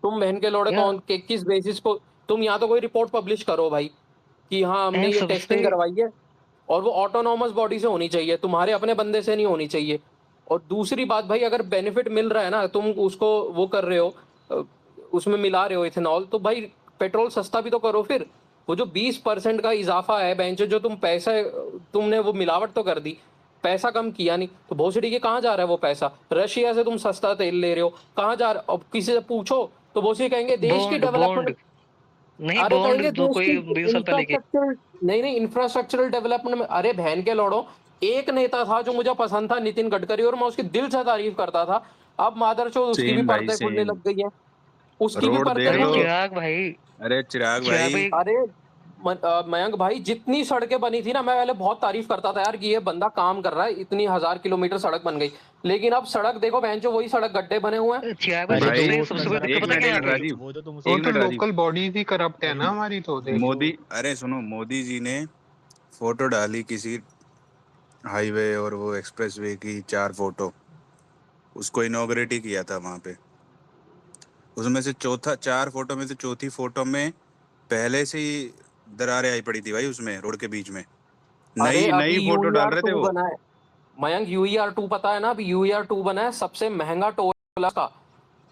तुम बहन के लोड़े या कौन के किस बेसिस को तुम या तो कोई रिपोर्ट पब्लिश करो भाई कि हाँ हमने एंड ये सबसे टेस्टिंग करवाई है, और वो ऑटोनॉमस बॉडी से होनी चाहिए, तुम्हारे अपने बंदे से नहीं होनी चाहिए। और दूसरी बात भाई, अगर बेनिफिट मिल रहा है ना, तुम उसको वो कर रहे हो, उसमें मिला रहे हो इथेनॉल, तो भाई पेट्रोल सस्ता भी तो करो फिर। वो जो 20% का इजाफा है बेंच, जो तुम पैसा तुमने वो मिलावट तो कर दी, पैसा कम किया नहीं, तो भोसड़ी के कहाँ जा रहा है वो पैसा? रशिया से तुम सस्ता तेल ले रहे हो, कहाँ जा रहा? अब किसी से पूछो तो भोसड़ी कहेंगे देश की बॉन्ड डेवलपमेंट। बॉन्ड नहीं, अरे बॉन्ड कहेंगे जो देश की कोई 20 साल पहले की। इंफ्रास्ट्रक्चर, नहीं इंफ्रास्ट्रक्चरल डेवलपमेंट में। अरे बहन के लौड़ो, एक नेता था जो मुझे पसंद था, नितिन गडकरी, और मैं उसकी दिल से तारीफ करता था। अब मादरचोद उसकी भी सेम भाई पर्दे खुलने सेम। लग गई है, उसकी भी रोड पर्दे देख अरे लो। खुल गए। चिराग भाई, अरे चिराग चिराग भाई, भाई, अरे मयंक भाई, जितनी सड़कें बनी थी ना, मैं पहले बहुत तारीफ करता था यार कि ये बंदा काम कर रहा है, इतनी 1000 किलोमीटर सड़क बन गई। लेकिन अब सड़क देखो बहन, जो वही सड़क गड्ढे बने हुए हैं। चिराग भाई अरे तो भाई वो सबसे उसका सबसे बड़ी सड़क दिक्कत एक पता बन मिनट क्या एक है मिनट यहाँ गई, पे? राजीव, वो तो तुम वो उसको तो एक मिनट राजीव। लोकल बॉडीज ही करप्ट है ना हमारी, तो देखो। मोदी, अरे सुनो, मोदी जी ने फोटो डाली किसी हाईवे और वो एक्सप्रेसवे की, 4 फोटो, उसको इनॉग्रेट ही किया था वहां पे। उसमें से चौथा, 4 फोटो में से चौथी फोटो में पहले से ही दरारें आई पड़ी थी भाई, उसमें रोड के बीच में। अरे नई अभी नई फोटो डाल यूईआर रहे थे 2 वो। बना है मयंक, यूईआर 2 पता है ना? अभी यूईआर 2 बना है, सबसे महंगा टोल का।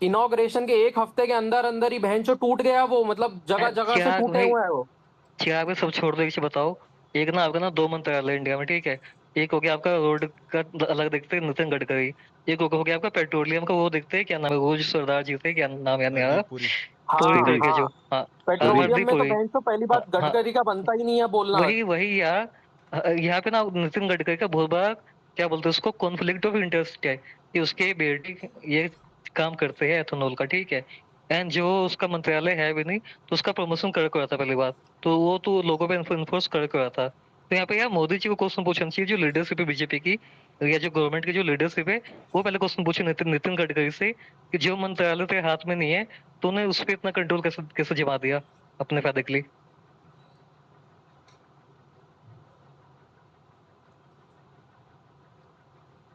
इनॉग्रेशन के 1 हफ्ते के अंदर अंदर ही बहन चो टूट गया वो, मतलब जगह जगह से चिराग टूटे भाई, हुए हैं वो। चिराग भाई सब छोड़ दो, एक चीज बताओ। एक ना आपका ना 2 मंत्रालय इंडिया में, ठीक है? एक हो गया आपका रोड का, अलग देखते हैं नितिन गडकरी। एक हो गया आपका पेट्रोलियम का, वो देखते हैं क्या नाम है, वो जो सरदार जी थे, क्या नाम याद नहीं आ रहा, हरदीप पुरी। पुरी हाँ पुरी। करके हाँ, जो, हाँ। पुरी। पेट्रोलियम हरदीप में तो पुरी। बहन चो पहली हाँ बात हाँ, गडकरी का बनता ही नहीं है बोलना। वही यार। यहाँ पे ना नितिन गडकरी का बहुत बड़ा, क्या बोलते हैं उसको, कॉन्फ्लिक्ट ऑफ इंटरेस्ट है कि उसके बेटी ये काम करते हैं एथेनॉल का, ठीक है? एंड जो उसका मंत्रालय है भी नहीं, तो उसका प्रमोशन कर रहा था पहली बात, तो वो तो लोगों पे इन्फोर्स कर रहा था। तो यहाँ पे यार मोदी जी को क्वेश्चन पूछना चाहिए, जो लीडरशिप है बीजेपी की, या जो गवर्नमेंट की जो लीडरशिप है, वो पहले क्वेश्चन पूछे नितिन गडकरी से कि जो मंत्रालय तेरे हाथ में नहीं है, तूने उस पर इतना कंट्रोल कैसे कैसे जमा दिया अपने फायदे के लिए?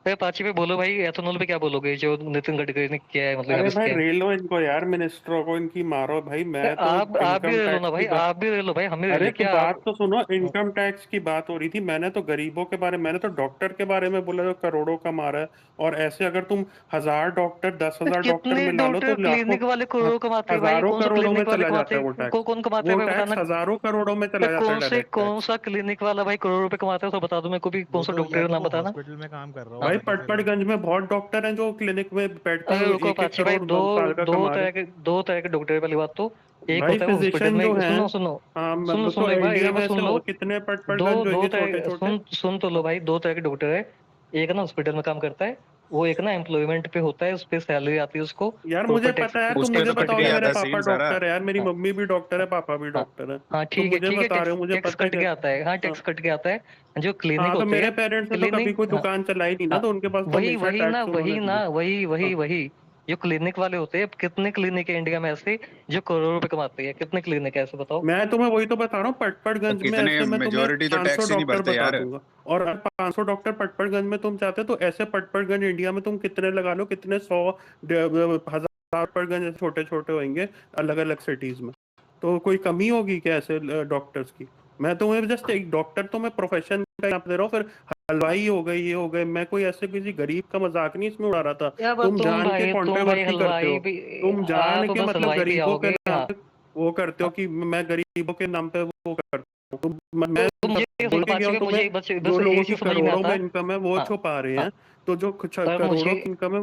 अरे पाची पे बोलो भाई, एथेनॉल पे क्या बोलोगे जो नितिन गडकरी ने किया है, मतलब यहाँ अरे पे भाई किया है? रेलो इनको यार, मिनिस्टरों को इनकी मारो भाई। मैं तो आप भी इनकम ले लो ना टैक्स भाई, की बात, आप भी ले लो भाई, हमें ले अरे ले तो क्या आप? बात तो सुनो, इनकम टैक्स की बात हो रही थी। मैंने तो गरीबों के बारे, मैंने तो डॉक्टर के बारे में बोला जो करोड़ों कमा रहा है। और ऐसे अगर तुम 1000 डॉक्टर, 10,000 डॉक्टर कितने मिला लो तो डॉक्टर लाखों, क्लिनिक वाले करोड़ों कमाते हैं भाई? हजारों कौन सा करोड़ों में क्लिनिक वाले चला जाता कमाते है वो हैं? टैक्स। कौन कमाते वो हैं भाई, टैक्स बताना। हजारों करोड़ों में चला जाता है, डायरेक्ट कौन टैक्स। सा क्लिनिक वाला भाई करोड़ों रुपए कमाता है, तो बता दो मेरे को भी, कौन वो सा तो डॉक्टर या का तो नाम वो बताना। हॉस्पिटल में काम कर रहा हाँ, होगा भाई या फिर वो। पटपड़गंज में बहुत डॉक्टर हैं जो क्लिनिक में बैठ के अरे रुको 1-1 पाची भाई, करोड़ साल का कमा रहे हैं। दो तरह के डॉक्टर है पहली बात तो। एक भाई होता है वो हॉस्पिटल फिजिशियन जो में, हैं, सुनो सुनो, हाँ सुनो सुन तो लो एक बार, इंडिया एक बार में सुन ऐसे लो। कितने दो पटपड़गंज जो दो होंगे छोटे तरह, छोटे। सुन तो लो भाई, 2 तरह के डॉक्टर है। एक ना हॉस्पिटल में काम करता है, वो एक ना एम्प्लॉयमेंट पे होता है, उस पर सैलरी आती है उसको, यार मुझे प्रॉपर टैक्स पता है यार, तुम उसपे मुझे तो कट बताओगे, गया मेरे था पापा सीन सारा। डॉक्टर है यार, मेरी हाँ मम्मी भी डॉक्टर है, पापा भी हाँ डॉक्टर है। हाँ, तुम ठीक है मुझे ठीक है, बता रहे टैक्स हो, मुझे टैक्स पता है कट क्या। के आता है, हाँ हाँ, टैक्स कट के आता है। जो क्लिनिक हाँ तो होते मेरे हैं, पेरेंट्स ने तो कभी क्लिनिक, कोई हाँ, दुकान चलाई नहीं ना, हाँ, तो उनके पास तो वही हमेशा वही ना, टैक्स उन्होंने वही दिए। ना, वही हाँ वही वही। जो क्लिनिक वाले होते हैं, कितने क्लिनिक है इंडिया में ऐसे जो करोड़ों रुपए कमाते हैं? कितने क्लिनिक है ऐसे बताओ? मैं तुम्हें वही तो बता रहा हूँ, तो पटपड़गंज में कितने, ऐसे मैं तुम्हें मेजोरिटी तो 500 टैक्स ही नहीं डॉक्टर भरते बता यार। दूंगा। और अगर 500 डॉक्टर पटपड़गंज में तुम चाहते हो, तो ऐसे पटपड़गंज इंडिया में तुम कितने लगा लो, कितने 100 हजार पटपड़गंज छोटे छोटे होंगे अलग अलग सिटीज में। तो कोई कमी होगी क्या ऐसे डॉक्टर्स की? मैं तुम्हें जस्ट एक डॉक्टर तो मैं प्रोफेशन का नाम दे रहा हूँ, फिर हलवाई हो गई, ये हो गए। मैं कोई ऐसे किसी गरीब का मजाक नहीं इसमें उड़ा रहा था। या बस तुम जान के तुम भाई कंट्रोवर्सी करते हलवाई हो, भी, तुम जान आप के बस मतलब हलवाई पे गरीबों के आओगे, नाम हाँ पे वो करते हो हाँ। कि मैं गरीबों के नाम पे वो करता हूँ। मैं तो मुझे ये बोल बोलो के गया पाची हूँ पे, तुम्हें, मुझे बस जो बस लोगों एक की चीज समझ में करोड़ों आता में है। इनकम है वो हाँ छुपा रहे हाँ, हैं। तो जो पर करोड़ों मुझे, की इनकम है,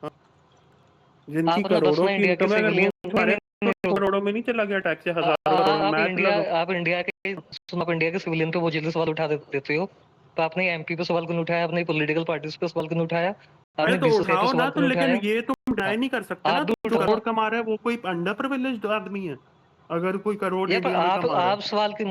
हाँ, जिनकी आप ना बस करोड़ों ना की इंडिया के इनकम है, अगर वो सिविलियन, छुपा रहे हैं तो करोड़ों में नहीं चला गया टैक्स, या हजारों करोड़ में। मैथ लगाओ। आप इंडिया के, सुनो, आप इंडिया के सिविलियन पे वो जल्दी सवाल उठा देते हो। तो आपने एमपी पे सवाल क्यों नहीं उठाया? आपने पॉलिटिकल पार्टीज पे सवाल क्यों नहीं उठाया? अरे आपने तो बीसीसीआई पे उठाओ ना, सवाल तो क्यों नहीं लेकिन उठाया? ये तुम डिनाई हाँ, नहीं कर सकते आप ना, भी जो उठाओ करोड़ ना। कमा रहा है वो कोई अंडर प्रिविलेज्ड आदमी है। अगर कोई करोड़ यार पर इंडिया में कमा रहा है। आप सवाल की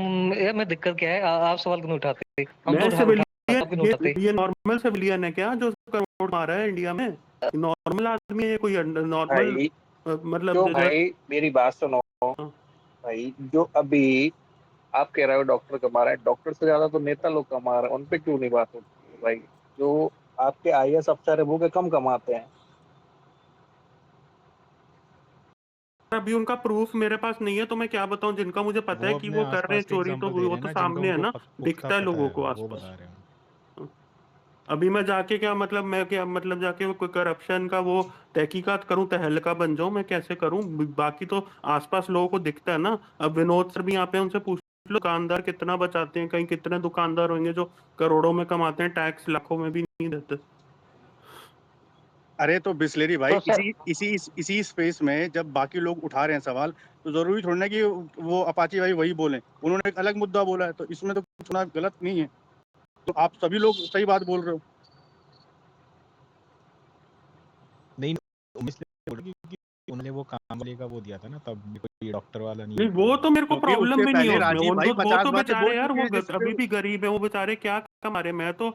यार मैं दिक्कत क्या है, आप सवाल क्यों नहीं उठाते? हम तो मैं उठाते सिविलियन, आप क्यों नहीं उठाते? ये नॉर्मल सिविलियन है क्या जो करोड़ कमा रहा है इंडिया में? नॉर्मल आदमी है कोई नॉर्मल, भाई मतलब जो जो भाई मेरी बात सुनो भाई, जो अभी आप कह रहे हो डॉक्टर कमा रहा है, डॉक्टर से ज्यादा तो नेता लोग कमा रहे हैं, उन पे क्यों नहीं बात होती है भाई? जो आपके आईएएस अफसर है वो भी कम कमाते हैं। अभी उनका प्रूफ मेरे पास नहीं है तो मैं क्या बताऊं, जिनका मुझे पता है वो कि अपने वो कर रहे हैं आसपास के चोरी, तो एग्जांपल दे वो रहे हैं तो ना, जिनका सामने है उनको ना, पुख्ता दिखता है पता लोगों है, को वो आसपास। बता रहे हैं। अभी मैं जाके क्या मतलब, मैं क्या मतलब जाके कोई करप्शन का वो तहकीकात करूं, तहलका बन जाऊं, मैं कैसे करूं? बाकी तो आसपास लोगों को दिखता है ना। अब विनोद सर भी यहाँ पे, उनसे पूछ लो दुकानदार कितना बचाते हैं, कहीं कितने दुकानदार होंगे जो करोड़ों में कमाते हैं, टैक्स लाखों में भी नहीं देते। अरे तो बिस्लेरी भाई, तो सर इसी स्पेस में जब बाकी लोग उठा रहे हैं सवाल, तो जरूरी थोड़ी ना कि वो अपाची भाई वही बोले। उन्होंने एक अलग मुद्दा बोला है, तो इसमें तो कुछ ना गलत नहीं है। तो आप सभी लोग सही बात बोल रहे हो। नहीं, इसलिए बोल रहा हूँ क्योंकि उन्होंने वो काम वाले का वो दिया था ना, तब भी कोई डॉक्टर वाला नहीं नहीं होता वो है। तो मेरे को तो फिर प्रॉब्लम उससे भी नहीं है पहले उसमें, राजीव उन भाई तो वो 50 तो बातें बेचारे बोल यार, चुके वो हैं जिसपे। अभी भी गरीब है, वो बेचारे क्या कमा रहे। मैं तो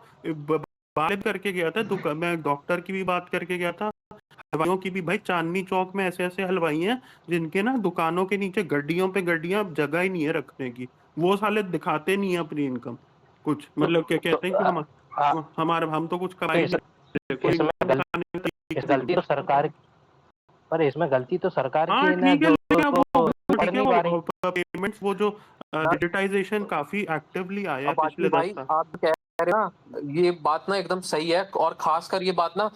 बात करके गया था दुकान, मैं डॉक्टर की भी बात करके गया था, हलवाइयों की भी। भाई चांदनी चौक में ऐसे ऐसे हलवाई हैं जिनके ना दुकानों के नीचे गड्डियों पे गड्डियां, जगह ही नहीं है रखने की। वो साले दिखाते नहीं है अपनी इनकम कुछ, तो, मतलब क्या तो कहते हैं कि हमारे हम तो कुछ तो कमाई इस, नहीं, कोई इसमें दिखाने का इस तरीका गलती नहीं। तो सरकार, पर इसमें गलती तो सरकार की हाँ है ना, ठीक है, जो लेकिन अब वो पढ़ ठीक है, नहीं पा रही। वो पेमेंट्स, वो जो डिजिटाइजेशन काफी एक्टिवली आया है अपाची पिछले 10 भाई साल। आप कह रहे हैं ना, ये बात ना एकदम सही है, और खासकर ये बात ना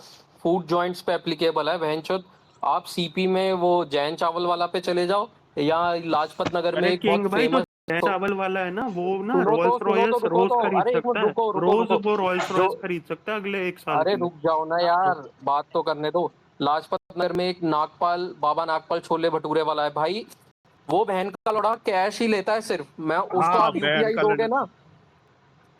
फूड जॉइंट्स पे एप्लीकेबल है। बहनचोद, आप सीपी में वो जैन चावल वाला पे चले जाओ, या लाजपत नगर में अरे एक किंग बहुत भाई, जो फेमस, जय तो चावल वाला है ना, वो ना सुनो तो रोल्स सुनो तो रॉयल्स रुको रोज तो, खरीद अरे एक मिनट सकता है, रुको रुको रोज रुको, वो रॉयल्स जो रॉयल्स खरीद सकता है अगले 1 साल अरे के लिए। रुक जाओ ना यार, बात तो करने दो। लाजपत नगर में एक नागपाल, बाबा नागपाल छोले भटूरे वाला है भाई, वो बहन का लौड़ा कैश ही लेता है सिर्फ। मैं उसको हाँ आप बैन यूपीआई का दोगे ना,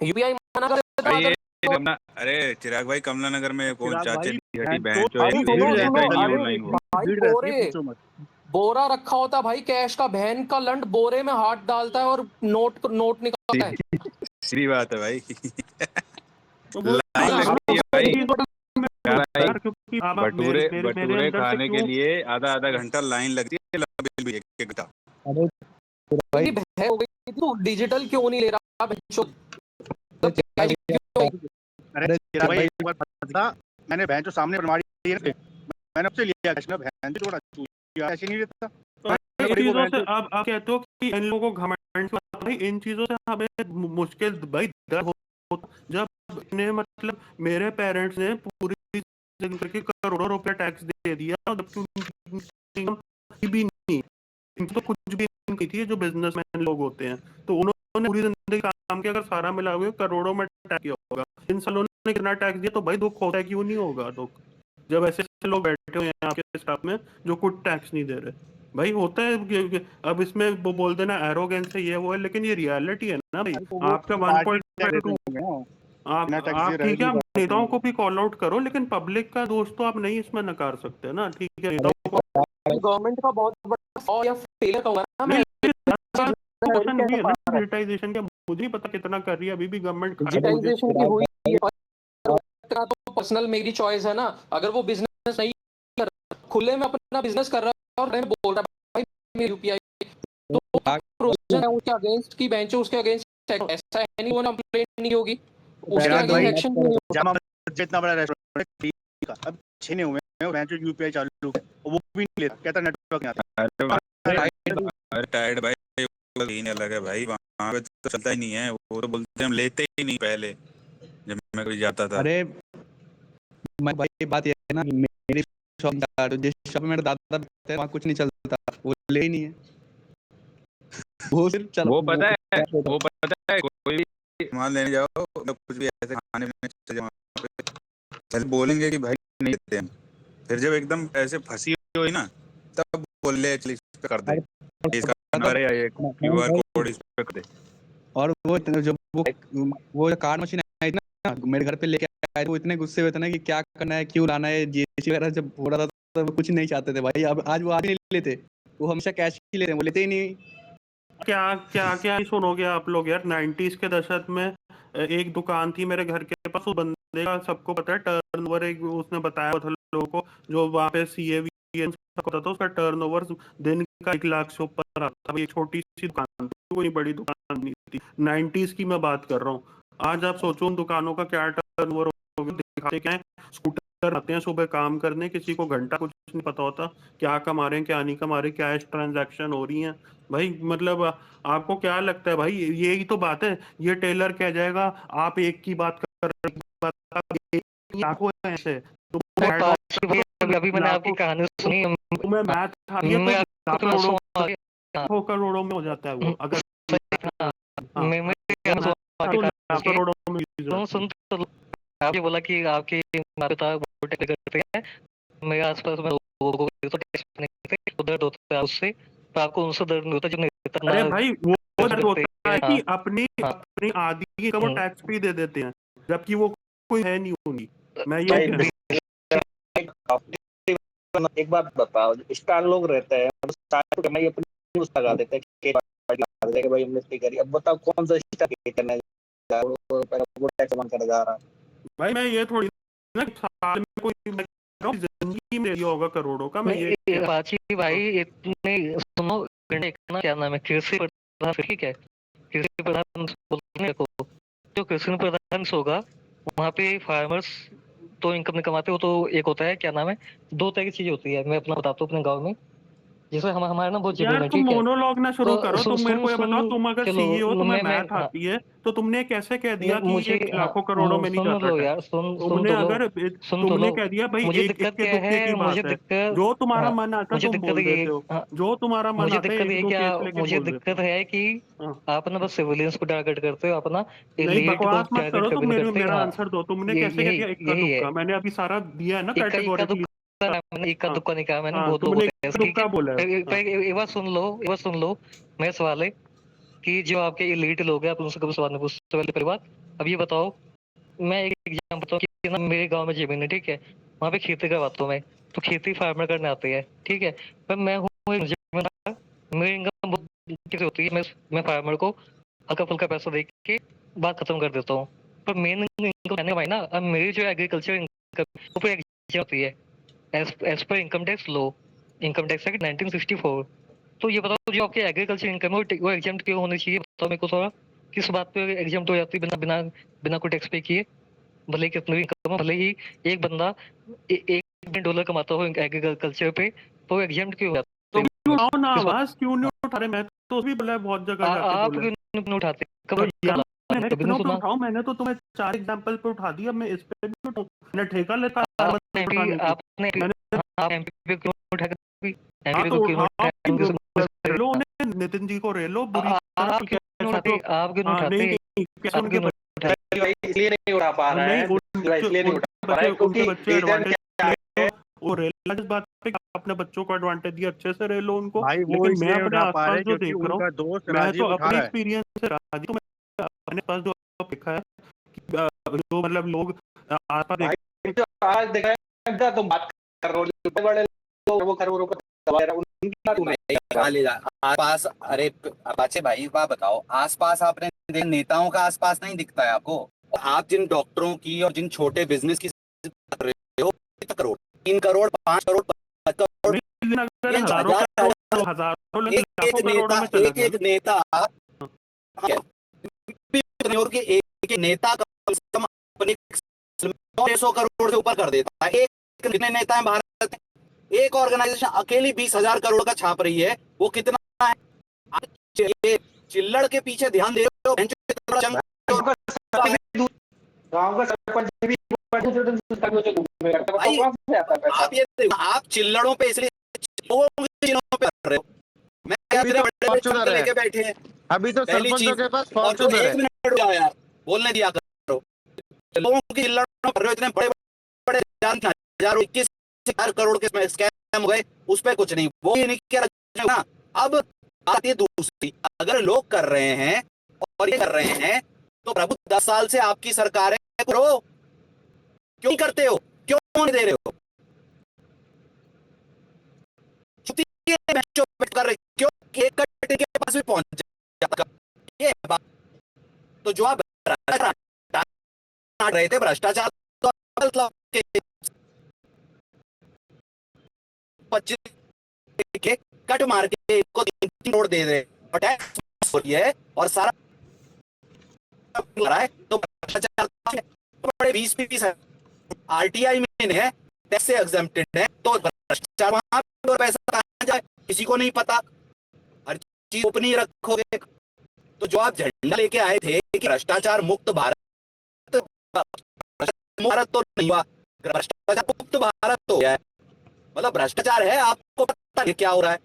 यूपीआई मना कर देते तो भाई अगर ये अरे चिराग भाई, कमला नगर में कौन चिराग चाचे भाई, हटी तो बहन जो अरे एक इतनी एक सुनो भीड़ सुनो, लेता ही रहती नहीं है, अरे ऑनलाइन वो। इतनी भाई भीड़ रहती है, बोरे, पूछो मत। बोरा रखा होता है भाई कैश का, बहन का लंड बोरे में हाथ डालता है और नोट निकालता है। सीधी बात है भाई। तो वो लाइन भाई लगती है उसको भाई। चीजों का मैं भाई यार, क्योंकि अब आप मेरे भटूरे मेरे मेरे भटूरे अंदर से खाने के क्यों। लिए आधा आधा घंटा लाइन लगती है, लंबी भी एक घंटा। अरे भाई, इतनी बहन हो गई, तू डिजिटल क्यों नहीं ले रहा बहनचोद? मतलब कैश क्यों? अरे चिराग भाई एक बार बता, मैंने बहन जो सामने बनवाई है, मैंने उससे लिया कैश ना, बहन जो थोड़ा चूतिया ऐसे नहीं रहता। भाई इन बड़ी को चीजों बहन से जो अब आप कहते हो कि इन लोगों को घमंड, भाई इन चीजों से हमें मुश्किल भाई दर हो, जब इन्हें मतलब मेरे पेरेंट्स ने पूरी जिंदगी के करोड़ों रुपए टैक्स दे दिया, जबकि उनकी income भी नहीं, इनको तो कुछ भी नहीं थी, जो बिजनेसमैन लोग होते हैं। तो उन्होंने पूरी जिंदगी काम किया, अगर सारा मिला हुआ करोड़ों में टैक्स किया होगा। इन सालों ने कितना टैक्स दिया, तो भाई दुख होता है, क्यों नहीं होगा दुख, जब ऐसे ऐसे लोग बैठे हुए हैं आपके स्टाफ में जो कुछ टैक्स नहीं दे रहे। भाई होता है अब इसमें वो बोल देना एरोगेंस है, ये वो है, लेकिन ये रियलिटी है ना भाई। तो वो आपका पार्टी टैक्स देते 1.2, होंगे ना, आप बिना टैक्स दिए आप रह ठीक है, नहीं आप पाते नेताओं होंगे। को भी कॉल आउट करो, लेकिन पब्लिक का दोष तो आप नहीं इसमें नकार सकते ना। ठीक है, अरे नेताओं को गवर्नमेंट का बहुत बड़ा फ्लॉ या फेलियर कहूंगा ना मैं। नहीं, लेकिन 10 साल क्वेश्चन हुई कैसे है पा ना रहा है डिजिटाइजेशन का, मुझे नहीं पता कितना कर रही है, अभी भी गवर्नमेंट खराब है मुझे। डिजिटाइजेशन की हुई है, का तो पर्सनल मेरी चॉइस है ना। अगर वो बिजनेस नहीं कर रहा, खुले में अपना बिजनेस कर रहा है और मैं बोल रहा है भाई मेरी यूपीआई, तो प्रोविजन है उसके अगेंस्ट की बेंच, उसके अगेंस्ट ऐसा है नहीं वो कंप्लेंट नहीं होगी, उसके चिराग अगेंस्ट भाई, एक्शन नहीं होगा। जामा मस्जिद इतना बड़ा रेस्टोरेंट का अब 6 नहीं हुए हैं, बहन जो यूपीआई चालू है, और वो भी नहीं लेता, कहता नेटवर्क नहीं आता। अरे टायर्ड भाई, सीन अलग है भाई, वहाँ पे तो चलता ही नहीं है, वो तो बोलते हैं हम लेते ही नहीं पहले, जब मैं कभी जाता था। अरे मैं भाई बात ये है ना, मेरी शॉप जिस शॉप में मेरे दादा बैठते हैं वहाँ कुछ नहीं चलता, वो ले ही नहीं है। वो सिर्फ चल वो पता है कोई भी सामान लेने जाओ, मतलब कुछ भी ऐसे खाने में चले जाओ, वहाँ पे पहले बोलेंगे कि भाई नहीं देते हम, फिर जब एकदम ऐसे फंसी हुई ना, तब बोल ले चल इस पे कर दे, इसका नंबर है या ये क्यूआर कोड इस पे कर दे। और वो जब वो कार्ड मशीन आई थी ना, मेरे घर पे लेके आए, वो इतने गुस्से हुए थे ना कि क्या करना है, क्यों लाना है, जीएसटी वगैरह जब हो रहा था तो वो कुछ नहीं चाहते थे भाई। अब आज वो आज नहीं लेते, वो हमेशा कैश ही लेते हैं, वो लेते ही नहीं। क्या क्या क्या ही सुनोगे आप लोग यार। 90s के दशक में एक दुकान थी मेरे घर के पास, उस बंदे का सबको पता है टर्नओवर, एक उसने बताया था लोगों को, जो वहाँ पे CAV होता था, उसका टर्नओवर दिन का 1 लाख से ऊपर आता था। ये छोटी सी दुकान थी, कोई बड़ी दुकान नहीं थी। 90s की मैं बात कर रहा हूँ। आज आप सोचो उन दुकानों का क्या टर्नओवर होगा। दिखाते क्या है, स्कूटर आते हैं सुबह काम करने, किसी को घंटा कुछ नहीं पता होता क्या कमा रहे हैं क्या नहीं कमा रहे, कैश ट्रांजैक्शन हो रही है भाई। मतलब आपको क्या लगता है भाई, यही तो बात है। ये टेलर कह जाएगा आप एक की बात कर रहे हैं, लाखों हैं ऐसे। तो अभी मैंने आपकी कहानी सुनी, तुम्हें मैथ आ रही है मैं तो आपको लाखों सुना लाखों करोड़ों में हो जाता है वो। अगर मैं करोड़ों में सुन तो आपने बोला कि आपके माता पिता वोट करते हैं, मेरे आसपास में लोगों को तो टैक्स नहीं देते, तो दर्द होता है उससे, पर आपको उनसे दर्द नहीं होता जो नेता अरे ना भाई वो दर्द करते होता है हैं। कि अपनी आदि का वो टैक्स भी दे देते हैं, जबकि वो कोई है नहीं उन्हीं। मैं ये कह रहा हूं। एक बात बताओ, स्टार लोग रहते हैं स्टार कमाई अपनी न्यूज़ लगा देते हैं कि भाई हमने इतनी करी। अब बताओ कौन सा स्टार करने जा रहा है, वो टैक्स जमा कर जा रहा है। भाई मैं ये थोड़ी ना साल में कोई जिंदगी में होगा करोड़ों का। मैं ये पाची भाई इतने सुनो, क्या नाम है, कृषि प्रधान, ठीक है, कृषि प्रधान बोलने को, जो कृषि प्रधान होगा वहाँ पे फार्मर्स तो इनकम नहीं कमाते। वो तो एक होता है, क्या नाम है, 2 तरह की चीज होती है, मैं अपना बताता हूँ अपने गाँव में, जैसे हमारे ना बहुत जमीन यार है, तुम ठीक है, मोनोलॉग ना शुरू करो। तुम मेरे को ये बताओ, तुम अगर चलो सीईओ तुम्हें मैं मैथ आती है तो तुमने कैसे कह दिया कि मुझे ये लाखों करोड़ों में नहीं सुन जाता लो टैक्स? यार, सुन तुमने तो लो, अगर सुन तो तुमने लो। कह दिया भाई मुझे एक दिक्कत के क्या तुक्के की है, बात है, जो तुम्हारा मन आता है मुझे तुम दिक्कत बोल ये, देते हो, जो तुम्हारा मन मुझे आता है दिक्कत एक ये दो क्या, केस लेके मुझे बोल देते दिक्कत हो। है कि हाँ। आप ना बस सिविलियंस को टारगेट करते हो, अपना नहीं एलीट को बकवास मत टारगेट करो, कभी तुम नहीं मेरी करते। मेरा हाँ, आंसर दो। तुमने कैसे कह यही दिया इक्का यही है, दुक्का? मैंने अभी सारा दिया है ना इक्का कैटेगोरिकली। मैंने इक्का दुक्का नहीं कहा, मैंने हाँ बहुत लोग तुमने होते हैं इक्का ऐसे, ठीक दुक्का है। बोला है। हाँ। एक बार सुन लो, एक बार सुन लो, मेरा सवाल है कि जो आपके एलीट लोग हैं, आप उनसे कभी सवाल नहीं पूछते, पहली बात। अब ये बताओ, मैं एक एग्जाम्पल बताऊँ कि ना मेरे गांव में जमीन है, ठीक है, वहाँ पे खेती करवाता हूँ मैं, तो खेती फार्मर करने आते हैं, ठीक है, पर मैं हूँ एक जमींदार, मेरी इनकम बहुत कैसे होती है, मैं फार्मर को हल्का फुल्का पैसा दे के बात खत्म कर देता हूँ। पर मेन इनकम रहने भाई ना, अब मेरी जो एग्रीकल्चर इनकम वो पे एग्जाम होती है एज पर इनकम टैक्स लो, इनकम टैक्स एक्ट 1964। तो ये बताओ, जो आपकी एग्रीकल्चर इनकम है वो एग्जाम्प्ट क्यों होनी चाहिए, बताओ मेरे को थोड़ा, किस बात पे एग्जाम्प्ट हो जाती है बिना बिना बिना कोई टैक्स पे किए, भले ही कितनी भी इनकम हो, भले ही एक बंदा $1 कमाता हो एग्रीकल्चर पे, तो एग्जाम्प्ट क्यों हो जाता तुम है, उठाओ ना किस बात? आवाज, क्यों नहीं उठा रहे? मैं तो भी बोला है बहुत जगह जाके आप बोला है। क्यों नहीं उठाते, तो यार मैं कभी नहीं कितनों पे सुना? उठाऊं? मैंने तो तुम्हें 4 एग्जांपल पे उठा दिया, मैं इस पे भी उठाऊं? मैंने ठेका लेता है हर बंदे पे उठाने की। आपने मैंने आप एमपी पे क्यों उठाया, हाँ एमपी तो को क्यों उठाओ, उठाया? रेलो उन्हें, नितिन जी को रेलो बुरी तरह आप क्यों नहीं कैसे उठाते, तो। आप क्यों नहीं हाँ उठाते, नहीं नहीं, कैसे आप उनके क्यों नहीं बच्चे, उठाते? भाई इसलिए नहीं उठा पा रहा नहीं है, इसलिए नहीं उठा पा रहा है उनके क्योंकि बच्चे रीजन एडवांटेज क्या ले है। लो। वो रेला जिस बात पे अपने बच्चों को एडवांटेज दिया, अच्छे से रेलो उनको। भाई वो लेकिन मैं इसलिए अपने उठा पा आसपास रहे जो क्योंकि देख रहा हूँ, उनका दोस्त मैं तो राजीव उठा अपने रहा है। एक्सपीरियंस से राजी हूँ। मैं अपने पास जो देखा है कि जो मतलब लोग आसपास भाई जो आज देखा है, तुम बात कर रहे हो बड़े बड़े लोग वो करोड़ों का दबा रहे हैं, उनकी बात नहीं। आसपास, अरे अपाचे भाई बात बताओ, आसपास आपने नेताओं का आसपास नहीं दिखता है आपको? आप जिन डॉक्टरों की और जिन छोटे बिजनेस की बात कर रहे हो, कितना करोड़, 3 करोड़, 5 करोड़, 5 करोड़, लेकिन अगर ये हजारों हजार करोड़, हजारों एक लाखों एक करोड़ों नेता, में चला एक गया एक नेता, और के एक नेता कम से कम अपने 900 करोड़ से ऊपर कर देता है। एक कितने नेता है भारत में? एक ऑर्गेनाइजेशन अकेली 20,000 करोड़ का छाप रही है, वो कितना है? आप ये चिल्लड़ के पीछे ध्यान दे रहे हो। गांव का सरपंच भी भाई आप ये आप चिल्लड़ों पे इसलिए लोगों के चिन्हों पे कर रहे हो। मैं क्या अभी तेरे तो बड़े बड़े फॉर्च्यूनर छापे है, लेके बैठे हैं, अभी तो पहली सरपंचों चीज। के पास और जो फॉर्च्यूनर 1 है। मिनट रुक जाओ यार, बोलने दिया करो। लोगों की चिल्लड़ों कर रहे हो, इतने बड़े बड़े 21,000 करोड़ के स्कैम हो गए, उस पर कुछ नहीं, वो नहीं किया ना। अब बात ये दूसरी, अगर लोग कर रहे हैं और ये कर रहे हैं, तो प्रभु 10 साल से आपकी सरकार है, करो, क्यों करते हो, क्यों नहीं दे रहे हो? वेट कर रहे, क्यों? केक कटिंग के पास भी पहुंच जाता। ये है बात। तो जो आप रहे थे भ्रष्टाचार, तो मतलब 25 के कट मार के इनको 3 करोड़ दे रहे और टैक्स हो रही है और सारा है, तो भ्रष्टाचार बड़े 20 है, आरटीआई में है, टैक्स से एग्जम्प्टेड है, तो भ्रष्टाचार वहां पे और पैसा कहां जाए किसी को नहीं पता। हर चीज ओपन रखोगे। तो जो आप झंडा लेके आए थे कि भ्रष्टाचार मुक्त भारत, भारत तो नहीं हुआ, भ्रष्टाचार मुक्त भारत तो गया है। मतलब भ्रष्टाचार है, आपको पता नहीं क्या हो रहा है।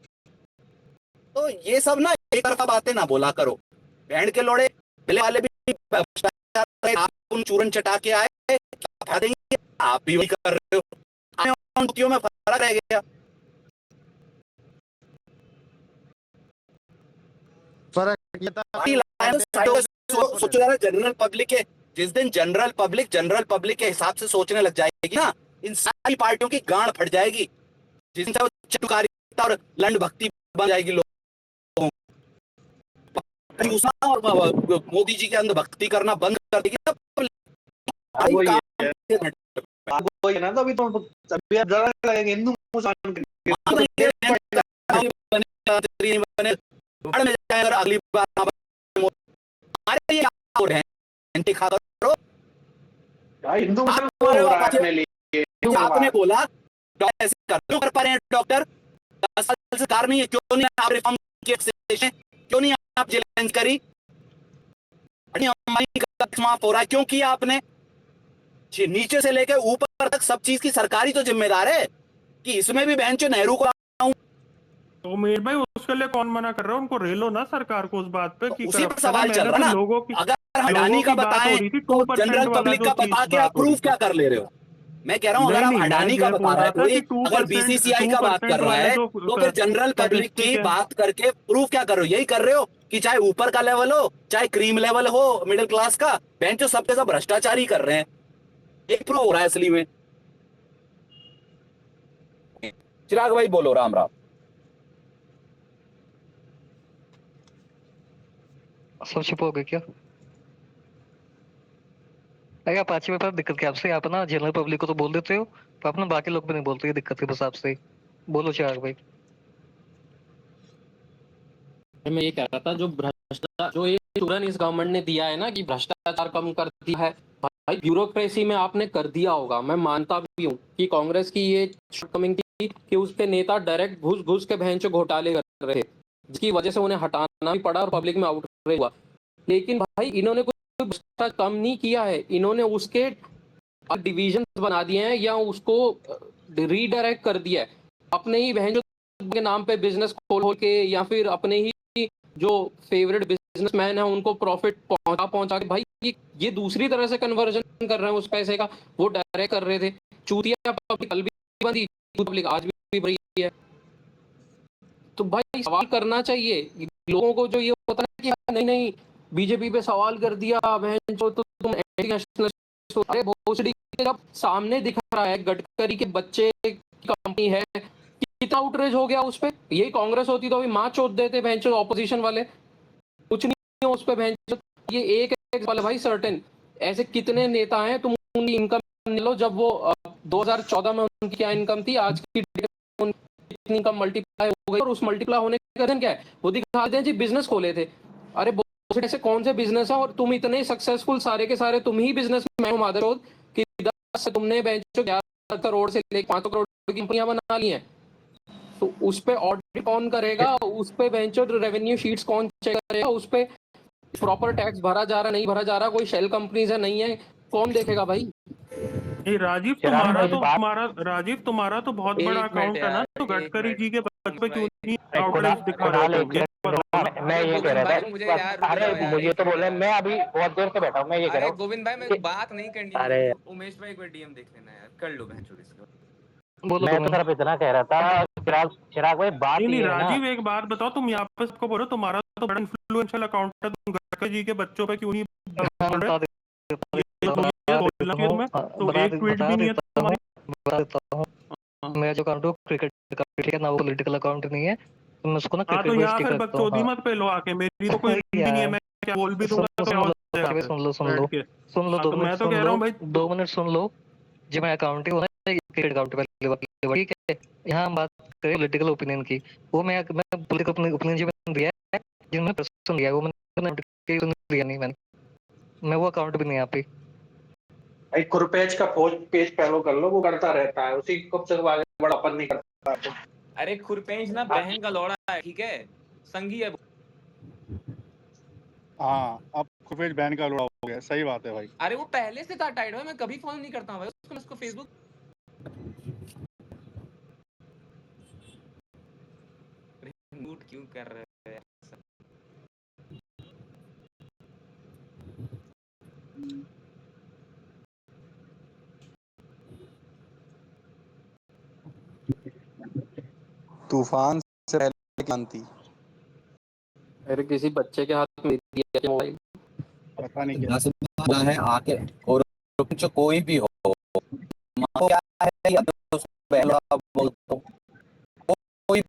तो ये सब ना एक तरफा बातें ना बोला करो। बैंड के लोड़े पहले वाले भी भ्रष्टाचार, आप उन चूरन चटा के आए, क्या देंगे? आप भी वही कर रहे हो। में फर्क रह गया। सोचो जरा, जनरल पब्लिक के जिस दिन जनरल पब्लिक के हिसाब से सोचने लग जाएगी ना, इन सारी पार्टियों की गांड फट जाएगी। जिस दिन चटुकारिता और लंड भक्ति बन जाएगी लोगों को, मोदी जी के अंदर भक्ति करना बंद कर देगी ना। वही है ना, तो अभी तो सभी आप जरा लगेंगे हिंदू मुसलमान अगली बार हिंदू आपने बोला ऐसे कर पा रहे हैं डॉक्टर, 10 साल से कार नहीं है, क्यों नहीं आप रिफॉर्म क्यों नहीं आप चैलेंज करी? माफ हो रहा है, क्यों किया आपने? नीचे से लेकर ऊपर तक सब चीज की सरकारी तो जिम्मेदार है कि इसमें भी बहन चो नेहरू को तो मेरे भाई उसके लिए कौन मना कर रहा है? उनको रेलो ना सरकार को उस बात पे कि उसी पर सवाल चल रहा ना। लोगों की, अगर हम अडानी का बताएं तो जनरल पब्लिक का बता के आप प्रूफ क्या कर ले रहे हो? मैं कह रहा हूँ, अगर आप अडानी का बता रहे हो, अगर बीसीसीआई का बात कर रहा है, तो फिर जनरल पब्लिक की बात करके प्रूफ क्या कर रहे हो? यही कर रहे हो कि चाहे ऊपर का लेवल हो, चाहे क्रीम लेवल हो मिडिल क्लास का, बहन चो सबके सब भ्रष्टाचार ही कर रहे हैं। एक प्रूफ हो रहा है असली में। चिराग भाई बोलो। राम राम। सब चुप हो गए क्या? अरे आप 5 पेपर दिक्कत क्या आपसे? आप ना जनरल पब्लिक को तो बोल देते हो, तो आप ना बाकी लोग भी नहीं बोलते। ये दिक्कत है बस आपसे। बोलो चिराग भाई। मैं ये कह रहा था, जो भ्रष्टाचार, जो ये तुरंत इस गवर्नमेंट ने दिया है ना कि भ्रष्टाचार कम कर दिया है, भाई ब्यूरोक्रेसी में आपने कर दिया होगा। मैं मानता भी हूँ कि कांग्रेस की ये शॉर्टकमिंग थी कि उसके नेता डायरेक्ट घुस के भैंचो घोटाले कर रहे थे, जिसकी वजह से उन्हें हटाना भी पड़ा और पब्लिक में आउट हुआ। लेकिन भाई इन्होंने कोई भ्रष्टाचार कम नहीं किया है, इन्होंने उसके डिविजन बना दिए हैं या उसको रीडायरेक्ट कर दिया है। अपने ही भैंचो के नाम पे बिजनेस खोल के, या फिर अपने ही जो फेवरेट बिजनेसमैन है उनको प्रॉफिट पहुंचा के, भाई ये दूसरी तरह से कन्वर्जन कर रहे हैं उस पैसे का। वो डायरेक्ट कर रहे थे। चूतिया पब्लिक कल भी बंदी, पब्लिक आज भी रही है। तो भाई सवाल करना चाहिए लोगों को। जो ये होता है कि नहीं नहीं बीजेपी पे सवाल कर दिया, तो तुम एंटी नेशनलिस्ट हो। अरे भोसड़ी, जब सामने दिख रहा है गडकरी के बच्चे की कंपनी है, कितना आउटरेज हो गया उस पे। यही कांग्रेस होती तो अभी माँ चोट देते भैंचो ऑपोजिशन वाले। कुछ नहीं उस पे भैंचो। ये एक वाला भाई सर्टेन ऐसे कितने नेता हैं, तुम उनकी इनकम लो। जब वो 2014 में उनकी क्या इनकम थी, आज की कितनी इनकम मल्टीप्लाई हो गई। और उस मल्टीप्लाई होने का रीजन क्या है? वो दिखा दें जी बिजनेस खोले थे। अरे ऐसे कौन से बिजनेस है और तुम इतने सक्सेसफुल सारे के सारे तुम ही बिजनेस मैन हो माधर कि 10 तुमने बेंचो 11 करोड़ से लेकर 5 करोड़ की कंपनियां बना ली हैं। तो उस पे ऑडिट कौन करेगा? उस पे बेंचो रेवेन्यू शीट्स कौन चेक करेगा? उस पे प्रॉपर टैक्स भरा जा रहा नहीं भरा जा रहा, कोई शेल कंपनीज है नहीं है, कौन देखेगा भाई? राजीव तुम्हारा तो बहुत बड़ा अकाउंट है ना, तो गडकरी जी के बच्चे पे क्यों नहीं आउटरेज दिखा रहे हो? मैं ये कह रहा था, मुझे यार अरे मुझे तो बोले, मैं अभी बहुत देर से बैठा हूँ। मैं ये कह रहा हूँ गोविंद भाई, मैं बात नहीं करनी। अरे उमेश भाई को डीएम देख लेना यार, कर लो बहन चोरी से। मैं तो सिर्फ इतना कह रहा था चिराग भाई, बात नहीं, ये है राजीव ना, एक बात बताओ, तुम यहाँ पे सबको बोलो तुम्हारा तो बड़ा इन्फ्लुएंशियल अकाउंट है, तुम गडकरी जी के बच्चों पे क्यों नहीं बोल रहे? तो एक ट्वीट भी नहीं है तुम्हारी। मेरा जो अकाउंट है क्रिकेट का, ठीक है ना, वो पॉलिटिकल अकाउंट नहीं है। तो मैं उसको ना हाँ तो क्रिटिक यहाँ स्टिक फिर रखता हूँ। बकचोदी हाँ मत पे लो आके, मेरी तो कोई अरे हिंदी नहीं है, यार मैं क्या बोल भी सुन दूंगा लो तो क्या सुन हो लो जाएगा भाई, फिर सुन लो बैठ के। सुन लो हाँ 2 तो मिनट मैं तो सुन कह रहा लो हूँ भाई 2 मिनट सुन लो। जी मैं अकाउंटिंग होना है क्रिकेट अकाउंट वाली, ठीक है। यहाँ हम बात करें पॉलिटिकल ओपिनियन की, वो मैं पॉलिटिकल ओपिनियन जो मैंने दिया है, जिन्होंने प्रश्न दिया है, वो मैंने दिया नहीं, मैं वो अकाउंट भी नहीं यहाँ पे। भाई कुरपेज का पेज फॉलो कर लो, वो करता रहता है, उसी कब से आगे बड़ापन नहीं करता। अरे खुरपेंच ना बहन का लौड़ा है, ठीक है, संगी है। हाँ अब खुफेज बैन का लोड़ा हो गया, सही बात है भाई। अरे वो पहले से था टाइट भाई, मैं कभी फॉलो नहीं करता हूँ भाई उसको फेसबुक। म्यूट क्यों कर रहे हो यार? तूफान से पहले क्रांति। अरे किसी बच्चे के हाथ में दिया क्या मोबाइल? पता नहीं क्या 10 बार है आके, और जो कोई भी हो, मानो क्या है या तो उसको पहला बोल दो, कोई,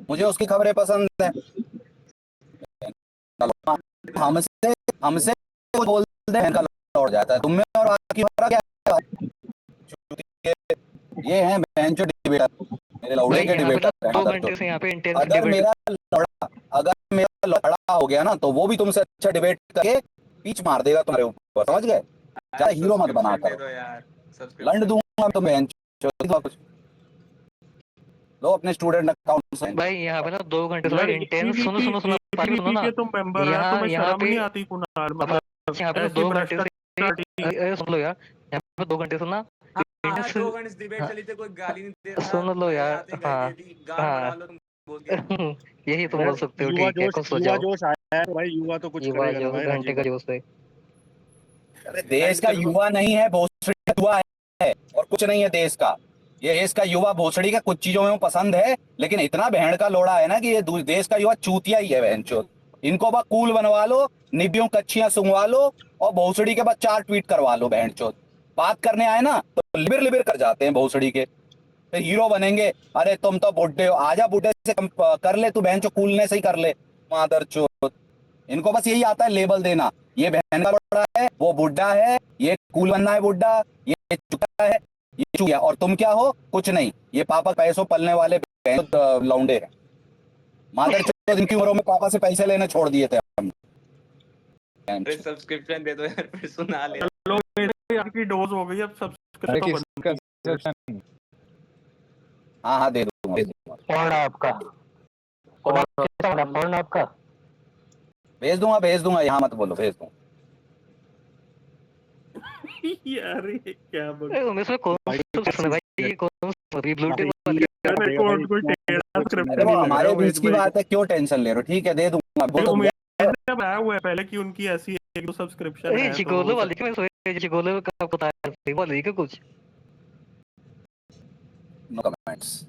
मुझे उसकी खबरें पसंद है, हमसे हमसे वो बोलते हैं कल लौट जाता है, तुम्हें और बाकी फर्क क्या है? ये है बहन जो डिबेटर, मेरे लौड़े भाई के यहाँ पे ना डिबेटर हैं 2 अदर घंटे जो। से यहाँ पे इंटेंस अगर डिबेट। मेरा लौड़ा हो गया ना, तो वो भी तुमसे अच्छा डिबेट करके पीछ मार देगा तुम्हारे ऊपर, समझ गए? ज्यादा हीरो मत बना सब्सक्रिप्शन दे कर, दो यार, लंड सब्सक्रिप्शन। दूंगा तो बहन कुछ लो अपने स्टूडेंट अकाउंट से। भाई यहाँ पे ना 2 घंटे से यार भाई इंटेंस, सुनो सुनो सुनो, पापी सुनो ABVP ना। के तुम मेंबर है, यहाँ तुम्हें यहाँ शर्म पे नहीं आती कुणाल? मतलब यहाँ पे ना ऐसी 2 घंटे से, भ्रष्टाचार। अरे सुन लो यार, यहाँ पे 2 घंटे से ना हाँ, 2 इंटेंस, घंटे डिबेट हाँ, चली थी, कोई गाली नहीं दे रहा था, सुन लो यार, आते गाली हाँ दे दी, गाल बढ़ा हाँ लो तुम बोल के। यही तुम बोल सकते हो, ठीक है, खुश हो युवा जाओ। जोश आया है तो भाई युवा तो कुछ युवा करेगा ना जो भाई घंटे का राजीव। जोश है। अरे देश का युवा नहीं है, भोसड़ी का युवा है, और कुछ नहीं है देश का। ये देश का युवा भोसड़ी का कुछ चीजों में वो पसंद है, लेकिन इतना बहन का लोड़ा है ना कि ये देश का युवा चूतिया ही है बहनचोद। इनको बस कूल बनवा लो, निबियों कच्चियां सुंगवा लो, और भोसड़ी के बाद 4 ट्वीट करवा लो बहनचोद। बात करने आए ना तो लिबिर लिबिर कर जाते हैं भोसड़ी के, फिर हीरो बनेंगे। अरे तुम तो बुड्ढे हो, आजा बुड्ढे से कर ले, तू बहनचोद कूलने से ही कर ले मादरचोद। इनको बस यही आता है लेबल देना, ये बहन का बुढ़ा है, वो बुढ़ा है, ये कूल बनना है बुढ़ा, ये चुका है, ये चुका, और तुम क्या हो? कुछ नहीं, ये पापा पैसों पलने वाले लौंडे हैं मादरचोद। इनकी उम्रों में पापा से पैसे लेने छोड़ दिए थे हम। अरे सब्सक्रिप्शन दे दो यार, फिर सुना ले। चलो यार की डोज हो गई, अब सब्सक्रिप्शन। हाँ हाँ दे दूंगा, कौन है आपका? कौन है आपका? भेज दूंगा, यहाँ मत बोलो, भेज दूंगा। यार ये क्या बोल उमेश में कौन सब्सक्रिप्शन है भाई? ये कौन सा ब्लूटूथ वाली? मेरे को कोई टेढ़ा अरे सब्सक्रिप्शन वो नहीं लग रहा हमारे है बीच की बात है, क्यों टेंशन ले रहे हो? ठीक है दे दूंगा, वो तो उमेश ने बताया हुआ है पहले कि उनकी ऐसी 1-2 सब्सक्रिप्शन अरे है तो जिगोलो वाली क्या? मैं सोचा जिगोलो का आपको पता है, वाली क्या कुछ? No comments.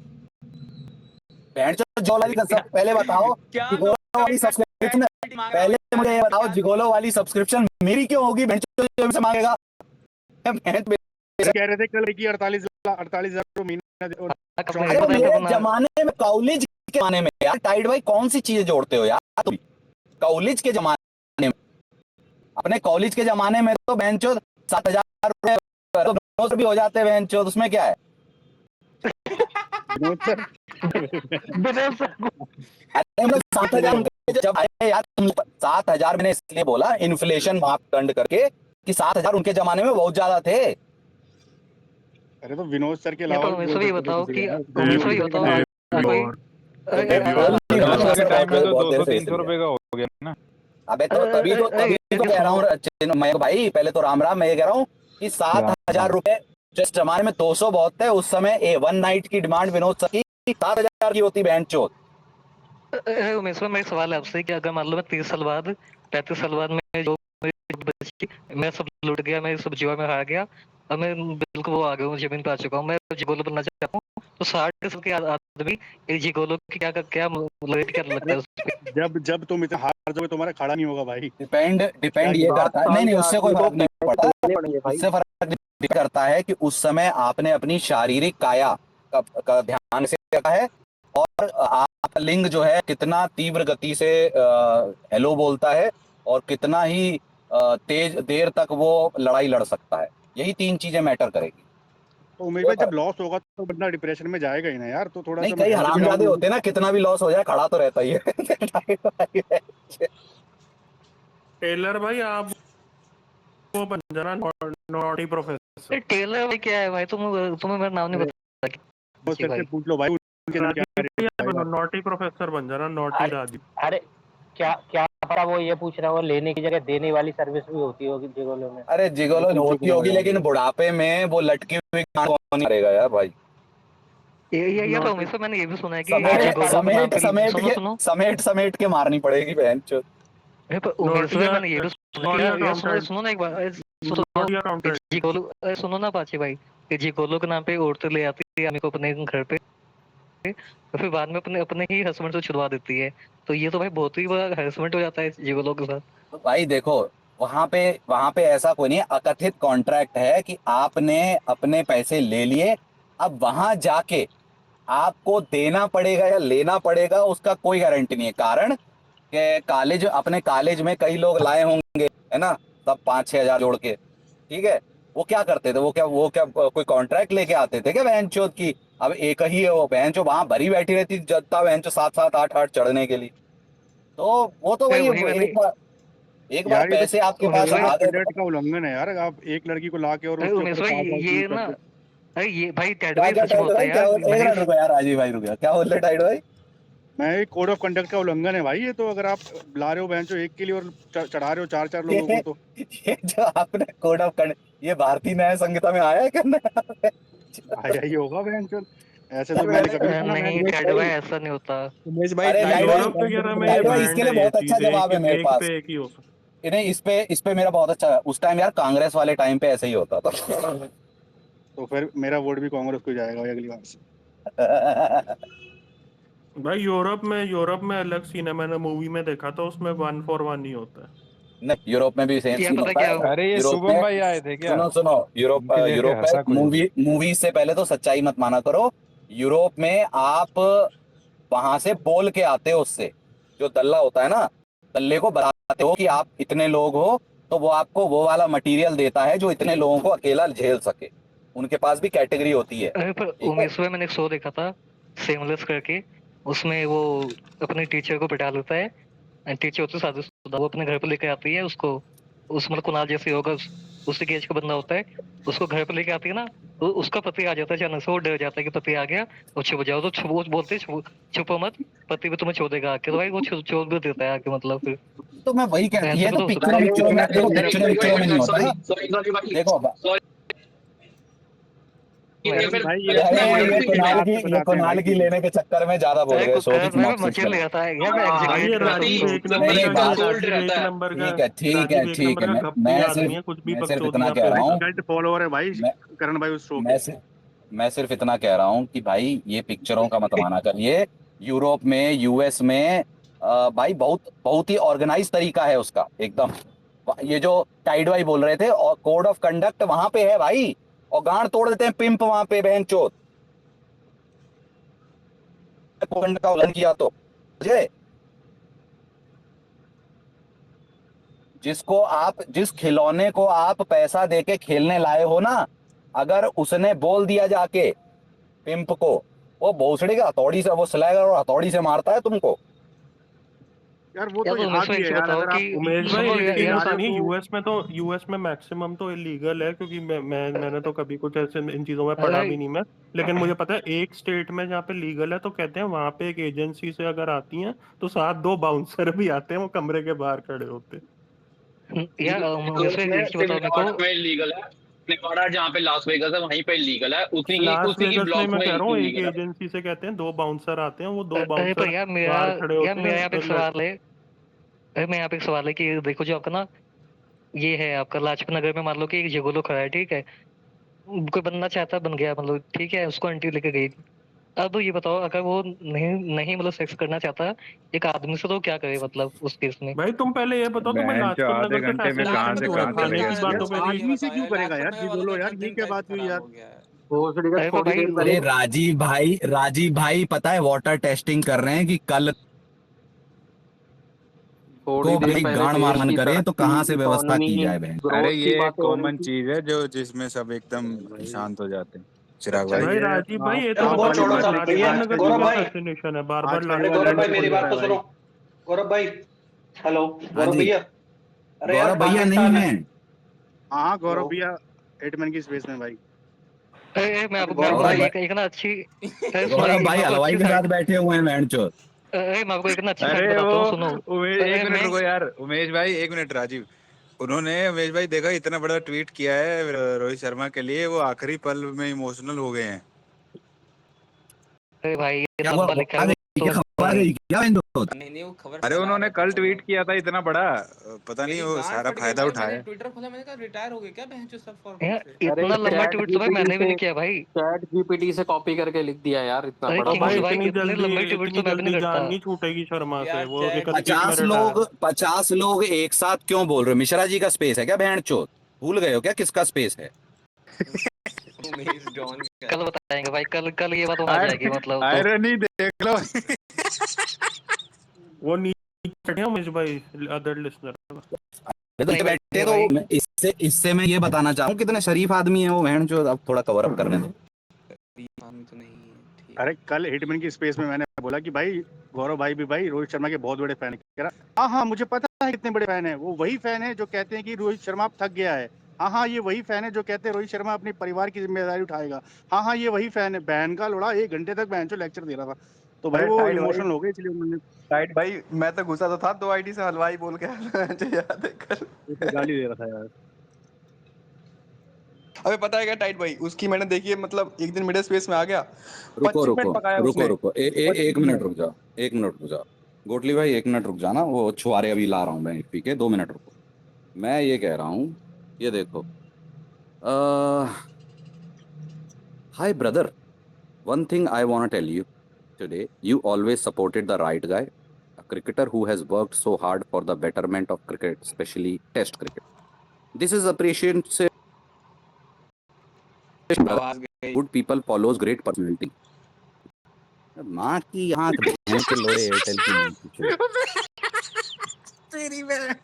जो वाली सब पहले बताओ, जिगोलो वाली सब्सक्रिप्शन पहले मुझे ये बताओ, जिगोलो वाली सब्सक्रिप्शन मेरी क्यों होगी? बहन से मांगेगा? कह रहे थे कल की 48,000 महीना। अरे मेरे जमाने में, कॉलेज के जमाने में यार, टाइड भाई कौन सी चीजें जोड़ते हो यार तुम? कॉलेज के जमाने में, अपने कॉलेज के जमाने में तो बहनचोद 7,000 रुपए भी हो जाते हैं बहनचोद, उसमें क्या है? 7,000 जब आए यार, 7,000 मैंने इसलिए बोला इन्फ्लेशन मापदंड करके कि 7,000 उनके जमाने में बहुत ज्यादा थे। अरे तो विनोद सर के या अलावा तो हमें सभी बताओ कि टाइम में तो 200-300 रुपए का हो गया ना। अबे तो तभी तो कह रहा हूँ मैं भाई, पहले तो राम राम, मैं ये कह रहा हूँ कि 7,000 रुपए जिस जमाने में 200 बहुत थे, उस समय 1 नाइट की डिमांड विनोद सर की 7,000 की होती बहनचोद। उमेश भाई, मेरा सवाल है आपसे कि अगर मान लो मैं 30 साल बाद 35 साल बाद में जो बची, मैं सब लूट गया, मैं सब जुआ में हार गया, अब मैं बिल्कुल वो आ गया हूँ, जमीन पे आ चुका हूँ, मैं जिगोलो बनना चाहता हूँ, तो 60 साल के आदमी जिगोलो की क्या लगता है उसपे? जब तुम इतना हार जाओगे तुम्हारा खड़ा नहीं होगा भाई। डिपेंड ये करता है, नहीं उससे कोई फर्क नहीं पड़ता, उससे फर्क करता है कि उस समय आपने अपनी शारीरिक काया का ध्यान से रखा है, और आपका लिंग जो है कितना तीव्र गति से हेलो बोलता है और कितना ही तेज देर तक वो लड़ाई लड़ सकता है, यही 3 चीजें मैटर करेगी। तो उमेश भाई जब लॉस होगा तो बंदा डिप्रेशन में जाएगा ही ना यार, तो थोड़ा नहीं, सा कई हेल्थ भी हरामजादे डाउन होते हैं ना, कितना भी लॉस हो जाए खड़ा तो रहता ही है। टेलर भाई आप वो बन जाना नॉटी प्रोफेसर। टेलर भाई क्या है भाई, तुम्हें मेरा नाम नहीं पता सर से पूछ लो भाई उनके नाम क्या है। नॉटी प्रोफेसर बन जाना, नॉटी राजीव। अरे क्या क्या पता वो ये पूछ रहा हो, लेने की जगह देने वाली सर्विस भी होती होगी जिगोलो में। अरे जिगोलो होती होगी, लेकिन बुढ़ापे में वो लटकी हुई कौन करेगा यार भाई। ये तो हमेशा मैंने ये भी सुना है कि समेट के मारनी पड़ेगी बहन चो। उमेश भाई मैंने ये भी सुनो ना एक बार, सुनो ना पाची भाई, जिगोलो के नाम पे औरतें ले आती है आदमी को अपने घर पे, तो फिर बाद में अपने ही हस्बैंड से छुड़वा देती है, तो ये तो भाई बहुत ही बड़ा हैरेसमेंट हो जाता है जिगोलो के साथ। तो भाई देखो वहां पे ऐसा कोई नहीं है, अकथित कॉन्ट्रैक्ट है कि आपने अपने पैसे ले लिए, अब वहां जाके आपको देना पड़ेगा या लेना पड़ेगा उसका कोई गारंटी नहीं है। कारण कि अपने कॉलेज में कई लोग लाए होंगे है ना, सब 5-6 हजार जोड़ के, ठीक है, वो क्या करते थे, वो क्या कोई कॉन्ट्रैक्ट लेके आते थे क्या बहन चोद की। अब एक ही है वो बहन चो, वहां भरी बैठी रहती जनता बहन चो 7-7 8-8 चढ़ने के लिए, तो वो तो वही एक बार यार ये पैसे तो आपके पास आ गए का उल्लंघन है यार, आप एक लड़की को लाके और उसके ऊपर ये ना, अरे ये भाई टाइड क्या भाई सच बोलता है यार। रुको यार राजीव भाई रुको, क्या बोल रहे टाइड भाई। मैं कोड ऑफ कंडक्ट का उल्लंघन है भाई ये तो, अगर आप ला रहे हो बहन चो एक के लिए और चढ़ा रहे हो 4-4 लोगों को तो। ये जो आपने कोड ऑफ कंडक्ट, ये भारतीय न्याय संहिता में आया है क्या? आया ही होगा बहन चो, ऐसे तो मैंने कभी नहीं टाइड भाई ऐसा नहीं होता। उमेश भाई इसके लिए बहुत अच्छा जवाब है मेरे पास। नहीं इस पे मेरा बहुत अच्छा, उस टाइम यार कांग्रेस वाले टाइम पे ऐसे ही होता था। तो फिर मेरा वोट भी कांग्रेस को जाएगा अगली बार से। भाई यूरोप में अलग सीन है, मैंने मूवी में देखा था, उसमें 1 for 1 ही होता है। नहीं यूरोप में भी सेम सीन होता है। अरे ये शुभम भाई आए थे क्या? सुनो यूरोप में मूवी से पहले तो सच्चाई मत माना करो। यूरोप में आप वहां से बोल के आते हो, उससे जो दल्ला होता है ना, दल्ले को बताते हो कि आप इतने लोग हो, तो वो आपको वो वाला मटेरियल देता है जो इतने लोगों को अकेला झेल सके। उनके पास भी कैटेगरी होती है। अरे पर उमेश भाई मैंने एक शो देखा था सेमलेस करके, उसमें वो अपने टीचर को पिटा लेता है, टीचर होती है शादीशुदा, वो अपने घर पे लेके आती है उसको, उस मतलब कुणाल जैसे होगा उसी एज का बंदा होता है, उसको घर पे लेके आती है ना, तो उसका पति आ जाता है अचानक से, वो डर जाता है कि पति आ गया और छुप जाओ, तो वो बोलते छुपो मत, पति भी तुम्हें छोड़ देगा आके, तो भाई वो छोड़ भी देता है आके, मतलब फिर तो मैं वही कह रही हूं, देखो कुणाल की लेने के चक्कर में ज्यादा बोल गए। ठीक है मैं सिर्फ इतना कह रहा हूँ, फॉलोअर है भाई करण भाई उस शो के। मैं सिर्फ इतना कह रहा हूँ कि भाई ये पिक्चरों का मत माना करिए। यूरोप में यूएस में भाई बहुत ही ऑर्गेनाइज तरीका है उसका एकदम। ये जो टाइड भाई बोल रहे थे और कोड ऑफ कंडक्ट वहां पे है भाई, और गांड तोड़ देते हैं पिंप वहां पे बहन चोद, का उल्लंघन किया तो। जिस खिलौने को आप पैसा देके खेलने लाए हो ना, अगर उसने बोल दिया जाके पिंप को, वो भोसड़ी का हथौड़ी से, वो स्लैगर और हथौड़ी से मारता है तुमको यार। वो तो यहाँ भी है यार, अगर आप उमेश भाई यूएस में मैक्सिमम तो इलीगल है, क्योंकि मैंने तो कभी कुछ ऐसे इन चीजों में पढ़ा भी नहीं मैं, लेकिन मुझे पता है एक स्टेट में जहाँ पे लीगल है, तो कहते हैं वहां पे एक एजेंसी से अगर आती हैं तो साथ 2 बाउंसर भी आते हैं, वो कमरे के बाहर खड़े होते हैं। नेवाडा जहाँ पे लास वेगास है वहीं पे इलीगल है, उसी की ब्लॉक में कह रहा हूँ, एक एजेंसी से कहते हैं 2 बाउंसर आते हैं, वो 2 बाउंसर यार मेरा यहाँ पे सवाल है, मैं यहाँ पे एक सवाल है कि देखो जो आपका ना ये है आपका लाजपत नगर में, मान लो कि एक जिगोलो खड़ा है, ठीक है, कोई बनना चाहता बन गया, मतलब ठीक है, उसको आंटी लेके गई, अब ये बताओ अगर वो नहीं मतलब सेक्स करना चाहता एक आदमी से, तो क्या करे मतलब उस केस में? भाई तुम पहले ये बताओ, तुम्हें लाजपत नगर से आदमी से क्यों करेगा यार जिगोलो यार, ये क्या बात हुई यार। अरे तो भाई अरे राजीव भाई पता है वाटर टेस्टिंग कर रहे हैं कि कल को भाई गांड मार मन करे तो कहाँ से व्यवस्था की जाए बहन। अरे ये कॉमन चीज है जो जिसमें सब एकदम शांत हो जाते हैं। चिराग भाई भाई राजीव भाई ये तो चलो वो छोड़ो सब भैया नगर गौरव भाई फैसिनेशन है बार बार अरे गौरव भाई मेरी बात तो सुनो गौरव भाई हेलो हाँ गौरव जी भैया अरे यार गौरव भैया नहीं पाकिस्तान है। हाँ गौरव भैया हिटमैन की स्पेस में भाई। मैं आपको गौरव भाई एक ना अच्छी गौरव भाई हलवाई के साथ बैठे हुए हैं बहन चोर। मैं आपको एक ना अच्छी फैक्ट अरे बताता वो हूँ सुनो। उमेश एक मिनट मैं रुको यार उमेश भाई एक मिनट राजीव। उन्होंने उमेश भाई देखा इतना बड़ा ट्वीट किया है रोहित शर्मा के लिए वो आखिरी पल में इमोशनल हो गए हैं। अरे भाई ये क्या लंबा लिखा है क्या खबर आ गई क्या बहन चोद? नहीं वो खबर अरे फैला उन्होंने रहे थे कल सब ट्वीट लोग। किया था इतना बड़ा पता नहीं मेरी वो गांड सारा फट गई फायदा भाई, उठाया। मैंने ट्विटर खोला मैंने कहा रिटायर हो गए क्या बहन सब फॉर यार से। इतना लंबा ट्वीट तो भाई मैंने भी नहीं किया भाई। चैट जीपीटी से कॉपी करके लिख दिया यार इतना अरे बड़ा किंग से भाई। भाई इतने लंबे ट्वीट तो मैं भी नहीं करता। जान नहीं छूटेगी शर्मा से यार वो चैट 31 में रिटायर। 50 लोग एक साथ क्यों बोल रहे हो? मिश्रा जी का स्पेस है क्या बहन चोद? भूल गए हो क्या किसका स्पेस है? उमेश डॉन का कल बताएंगे भाई कल ये बात वहां जाएगी मतलब तो आयरनी देख लो। वो नीचे बैठे हैं उमेश भाई अदर लिसनर तो बैठे तो इससे मैं ये बताना चाहूँ कितने शरीफ आदमी है वो बहन चोद। अब थोड़ा कवर अप करने दो। तो नहीं है, ठीक। अरे कल हिटमैन की स्पेस में मैंने बोला कि भाई गौरव भाई भी भाई रोहित शर्मा के बहुत बड़े फैन है। कह रहा हाँ हाँ मुझे पता है कितने बड़े फैन है। वो वही फैन है जो कहते हैं कि रोहित शर्मा अब थक गया है। हाँ हाँ ये वही फैन है जो कहते हैं रोहित शर्मा अपने परिवार की जिम्मेदारी उठाएगा। हाँ हाँ ये वही फैन है। बहन का लोड़ा 1 घंटे तक बहन जो लेक्चर दे रहा था तो भाई अरे वो टाइट भाई इमोशनल हो गए इसलिए उन्होंने टाइट भाई मैं तो घुसा तो था 2 आईडी से हलवाई बोल के मुझे याद है कल। उसे गाली दे रहा था यार। अबे पता है क्या टाइट भाई उसकी मैंने देखी है मतलब एक दिन मिडिल स्पेस में आ गया रुको 25 रुको मिनट पकाया रुको उसने रुको एक मिनट रुक जाओ। 1 मिनट रुक जाओ गोटली भाई 1 मिनट रुक जाना। वो छुआरे अभी ला रहा हूँ मैं पी के 2 मिनट रुको। मैं ये कह रहा हूँ ये देखो hi brother one thing I want to tell you today you always supported the right guy a cricketer who has worked so hard for the betterment of cricket especially test cricket. This is appreciation आवाज गई good people follows great personality. माँ की आंख भैंस के लोड़े Airtel की तेरी बहन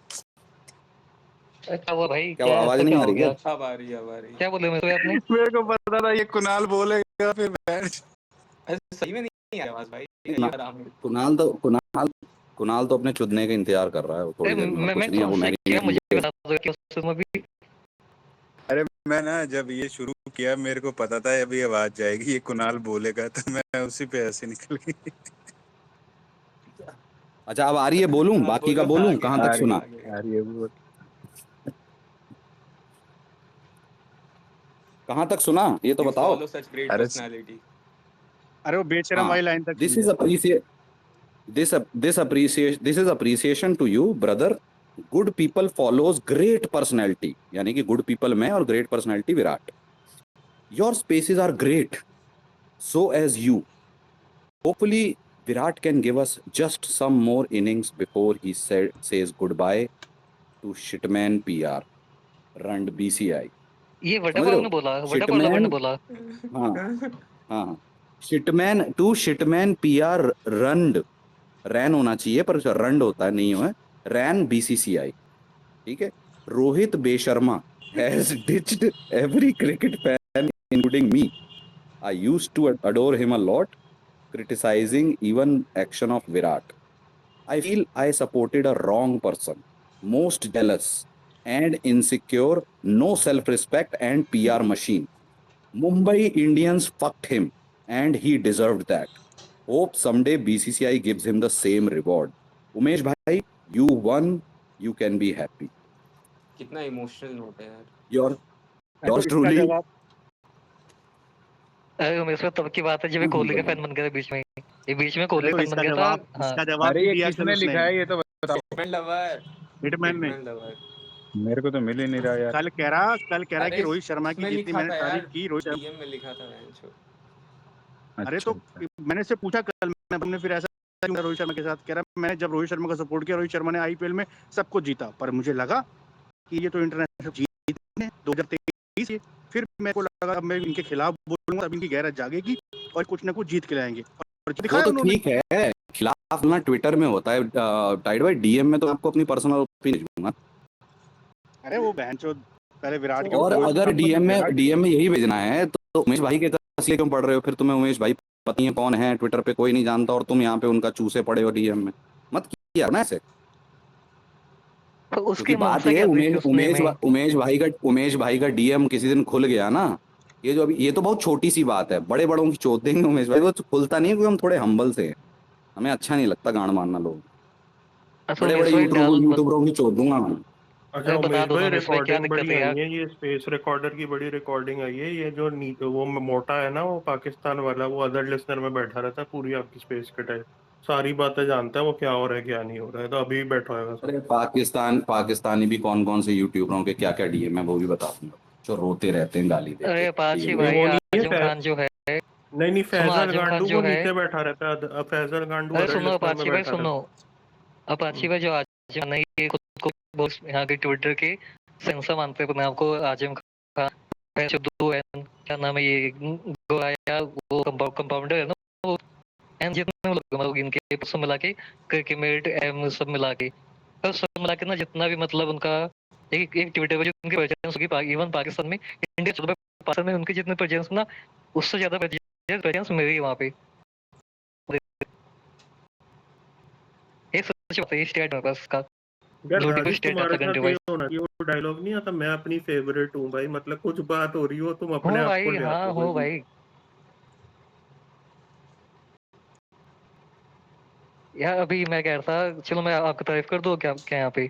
क्या हुआ भाई क्या आवाज नहीं आ रही है? अब आ रही है अब आ रही है। क्या बोले मेरे आपने? मेरे को पता था ये कुणाल बोलेगा फिर ऐसे सही में नहीं आ रही आवाज भाई कुणाल तो अपने चुदने का इंतजार कर रहा है वो थोड़ी देर में और कुछ नहीं है वो क्या मुझे मैरिनेट बता दो कि उसमें भी अरे मैं ना जब ये शुरू किया मेरे को पता था अभी आवाज जाएगी ये कुणाल बोलेगा तो मैं उसी पे ऐसे निकल गई। अच्छा अब आ रही है बोलूं बाकी का बोलूं कहाँ तक सुना? आ रही है वो कहाँ तक सुना ये तो बताओ। follow such great अरे personality. अरे वो बेशरम वाली लाइन तक this is this is appreciation to you brother. Good people follows great personality यानी कि good people में और great personality Virat. Your spaces are great so as you. Hopefully Virat can give us just some more innings before he says goodbye to shitman PR run BCI. ये वडापाव ने बोला वडापाव ने बोला हाँ शिटमैन PR रन होना चाहिए पर रन होता है नहीं है रैन BCCI ठीक है। रोहित बेशर्मा has ditched every cricket fan including me. I used to adore him a lot, criticizing even action of Virat. I feel I supported a wrong person, most jealous and insecure, no self-respect and PR machine. Mumbai Indians fucked him and he deserved that. Hope someday BCCI gives him the same reward. Umesh bhai, you won, you can be happy. कितना emotional note है यार। Yours truly. अरे उमेश तब की बात है जब कोहली का फैन बन गया था बीच में ये बीच में कोहली फैन बन गया था। इसका जवाब अरे ये दिया किसने लिखा है ये तो बताओ। हिटमैन लवर हिटमैन ने मेरे को तो मिल ही नहीं रहा यार। कल कह रहा कि रोहित शर्मा की जितनी मैंने तारीफ की रोहित शर्मा डीएम में लिखा था मैंने। अरे तो मैंने इससे पूछा कल मैंने फिर ऐसा रोहित शर्मा के साथ कह रहा मैंने जब रोहित शर्मा का सपोर्ट किया रोहित शर्मा ने IPL में सब कुछ जीता पर मुझे लगा कि ये तो इंटरनेशनल जीतने 2023 फिर मेरे को लगा अब मैं इनके खिलाफ बोलूंगा, अब इनकी गैरत जागेगी और कुछ ना कुछ जीत के लाएंगे। और वो दिखाया तो उन्होंने। ठीक है, खिलाफ ना ट्विटर में होता है टाइड भाई, डीएम में तो आपको अपनी पर्सनल ओपिनियन दूंगा। अरे वो बहनचोद पहले विराट के और पोस्ट अगर पर डीएम में यही भेजना है तो उमेश भाई के असली क्यों पढ़ रहे हो? फिर तुम्हें उमेश भाई पता है कौन है, ट्विटर पे कोई नहीं जानता, और तुम यहाँ पे उनका चूसे पड़े हो डीएम में। मत किया ना ऐसे। तो क्योंकि उसकी बात मंशा ये है, क्या थी उसने में? उमेश भाई का डीएम किसी दिन खुल गया ना, ये जो अभी, ये तो बहुत छोटी सी बात है, बड़े बड़ों की चोट देंगे उमेश भाई, वो खुलता नहीं है क्योंकि हम थोड़े हम्बल से हैं। हमें अच्छा नहीं लगता गांड मारना लोग। अच्छा बड़े बड़े उमेश भाई यूट्यूबरों की चोट दूंगा मैं। अच्छा बता उमेश दो भाई, ना उमेश भाई क्या रिकॉर्डिंग दिक्कत बड़ी है आई यार? है, ये स्पेस रिकॉर्डर की बड़ी रिकॉर्डिंग आई है। ये जो वो मोटा है ना, वो पाकिस्तान वाला, वो अदर लिस्नर में बैठा रहता है पूरी आपकी स्पेस के टाइम, सारी बातें जानता है वो, क्या हो रहा है क्या नहीं हो रहा है, तो अभी बैठा होगा सब। अरे पाकिस्तानी भी कौन कौन से यूट्यूबरों के क्या क्या डीएम है वो भी बता दूंगा, जो रोते रहते हैं गाली दे के अरे अपाची डीएम। नहीं भाई, वो नहीं है आजम खान जो है, नहीं सुनो फैजल आजम खान गांडू जो वो है, नीचे बैठा रहता है, फैजल गांडू अरे अदर सुनो लिस्नर में अपाची भाई बैठा सुनो, रहता अपाची है। भाई जो आजम नहीं, ये खुद को बहुत यहाँ के ट्विटर के सेंसर मानते हैं अपने आप को। आजम खान जो दो है, क्या नाम है ये, गोराया, वो कंपाउंडर है ना वो, एन जितने लोग मतलब इनके सब मिला के, क्रिकेट एम सब मिला के, तो सब मिला के ना जितना भी मतलब उनका एक एक ट्विटर पे जो उनकी प्रेजेंस होगी, इवन पाकिस्तान में, इंडिया चलो पाकिस्तान में उनकी जितनी प्रेजेंस ना, उससे ज्यादा प्रेजेंस मेरी वहाँ पे। एक सच बात है, ये स्टेट मेरे पास का यार लोडिंग राजीव, स्टेट तुम्हारे आता गन साथ ये डिवाइस। होना चाहिए, वो डायलॉग नहीं आता, मैं अपनी फेवरेट हूँ भाई, मतलब कुछ बात हो रही हो तुम अपने हो आप को भाई, ले आते हाँ हो कोई हो भी। भाई। यार अभी मैं कह रहा था, चलो मैं आपकी तारीफ कर दूं क्या क्या यहाँ पे।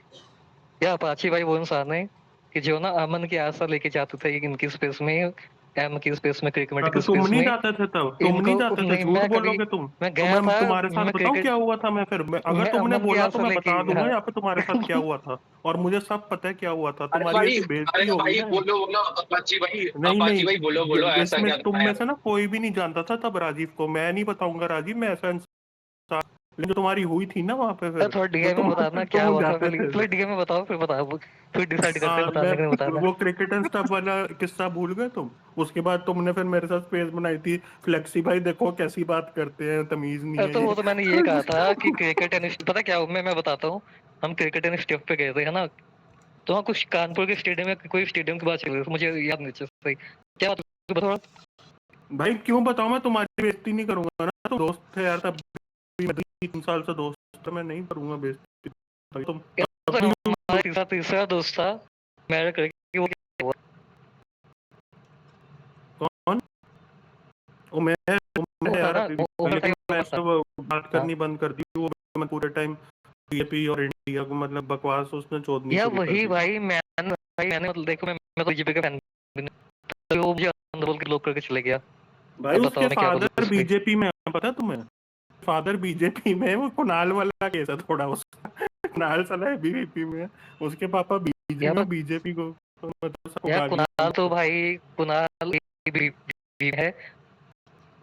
यार अपाची भाई वो इंसान है कि जो ना अमन की आशा लेके जाते थे इनकी स्पेस में, एम की स्पेस में, क्रिकेट हाँ की तो तुम स्पेस नहीं में। जाते थे तब, तुम नहीं इनको जाते थे, नहीं, झूठ मैं कभी, बोलोगे तुम। मैं तो गया मैं था, तुम्हारे साथ मैं बताऊं क्या क्रिकेट, हुआ था, अगर मैं तुमने अमन की बोला तो आशा मैं लेके, बता दूंगा हाँ। यहाँ पे तुम्हारे साथ क्या हुआ था, और मुझे सब पता है क्या हुआ था, अरे तुम्हारी भाई, ऐसी बेइज्जती अरे होगी भाई, ना। बोलो बोलो नहीं अपाची नहीं, भाई, बोलो बोलो ऐसा इसमें क्या तुम था में यार? से ना कोई भी नहीं जानता था तब राजीव को, मैं नहीं बताऊंगा राजीव, मैं ऐसा इंसान, लेकिन जो तुम्हारी हुई थी ना वहां पे, सर फिर थोड़ा जो डीएम में बताना क्या तुम हुआ था, जाते फिर थे। थोड़ा डीएम में बताओ, फिर बताओ, फिर डिसाइड करते हैं हाँ मैं, बताने के नहीं बताना। वो क्रिकेट एंड स्टफ वाला किस्सा भूल गए तुम? उसके बाद तुमने फिर मेरे साथ स्पेस बनाई थी, फ्लेक्सी भाई देखो कैसी बात करते हैं, तमीज नहीं अरे है तो वो ये। तो मैंने ये कहा था कि क्रिकेट एंड, पता क्या मैं बताता हूँ। हम क्रिकेट एंड स्टेप पे गए थे, है ना? तो वहाँ कुछ कानपुर के स्टेडियम में कोई स्टेडियम की बात चल रही थी, मुझे याद नहीं चल सही क्या बात हुई, बताओ। भाई क्यों बताऊं, मैं तुम्हारी बेइज्जती नहीं करूंगा ना, तुम दोस्त थे यार तब भी, मैं 3 साल से दोस्त तो मैं नहीं करूंगा बेइज्जती। भाई तुम तो अभी हमारा तीसरा दोस्त था, मेरा करके, वो क्या हुआ? कौन? मैं वो था यार ना, अभी ओवर लेकिन टाइम मैं था। तो बात हाँ करनी बंद कर दी वो, मैं पूरे टाइम बीजेपी और इंडिया को मतलब बकवास उसने चोदनी यार शुरू कर वही दी। मैंने मतलब देखो, मैं तो बीजेपी का फैन भी नहीं, तो वो मुझे अंदर बोल के ब्लॉक करके चले गया। भाई अब उसके बताओ मैं क्या बोलूं फादर उस पे। बीजेपी में है, पता है तुम्हें? फादर बीजेपी में है, वो कुणाल वाला केस है थोड़ा उसका। कुणाल साला बीजेपी में है, उसके पापा बीजे यार में, बीजेपी को तो मतलब सबको यार गालियां। कुणाल तो भाई, कुणाल भी है,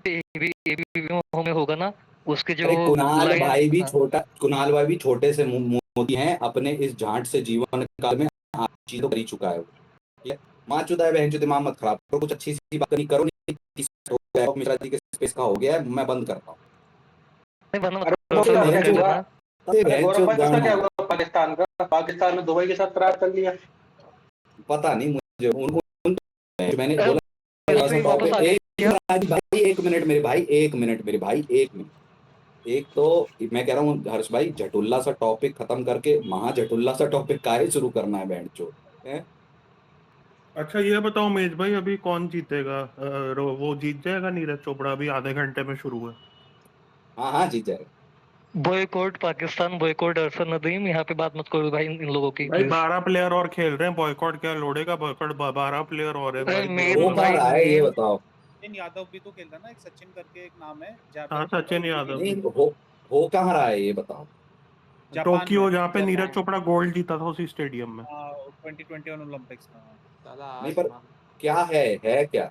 एबीपी में होगा ना, उसके जो अरे लाइन। हाँ कुणाल भाई भी छोटे से मोती हैं, अपने इस जांच से जीवन काल में आप चीजों कर ही चुका है वो। ठीक है, माँ चुदा है बहन चो, दिमाग मत खराब करो, कुछ अच्छी सी बात नहीं करो, नहीं मिश्रा जी के स्पेस का हो गया है, मैं बंद करता हूँ। नहीं बनना अरे मतलब मोदी सर का मत क्या कर हुआ? देना। अरे गौरव भाई पता क्या गांड हुआ पाकिस्तान का? पाकिस्तान ने दुबई के साथ करार कर लिया। पता नहीं मुझे, मैंने अरे बोला मिलिट्री वापस आ गया। भाई, एक मिनट मेरे भाई, एक मिनट मेरे भाई, एक मिनट। एक तो मैं कह रहा हूँ हर्ष भाई, झटुल्ला सा टॉपिक खत्म करके महा झटुल्ला सा टॉपिक काहे शुरू करना है बैंड चो है? अच्छा ये बताओ मेज भाई, अभी कौन जीतेगा? वो जीत जाएगा नीरज चोपड़ा, अभी आधे घंटे में शुरू है। हाँ हाँ जीत जाएगा। बॉयकॉट पाकिस्तान, बॉयकॉट अरसद नदीम, यहाँ पे बात मत करो भाई इन लोगों की भाई प्लीज। 12 प्लेयर और खेल रहे हैं, बॉयकॉट क्या लोड़ेगा? बॉयकॉट 12 प्लेयर और है अरे भाई, मेन हो बोलो कहाँ भाई रहा है ये मेन, बताओ? सचिन यादव भी तो खेल रहा है ना, एक सचिन करके एक नाम है, हाँ जापान खेल रहा है, सचिन वो भी यादव खेल नहीं रहा है। हो कहाँ रहा है ये बताओ? जापान में, टोक्यो, जहाँ पे नीरज जापान चोपड़ा गोल्ड जीता था उसी स्टेडियम में। 2021 ओलंपिक्स में। साला नहीं आज पर क्या है क्या?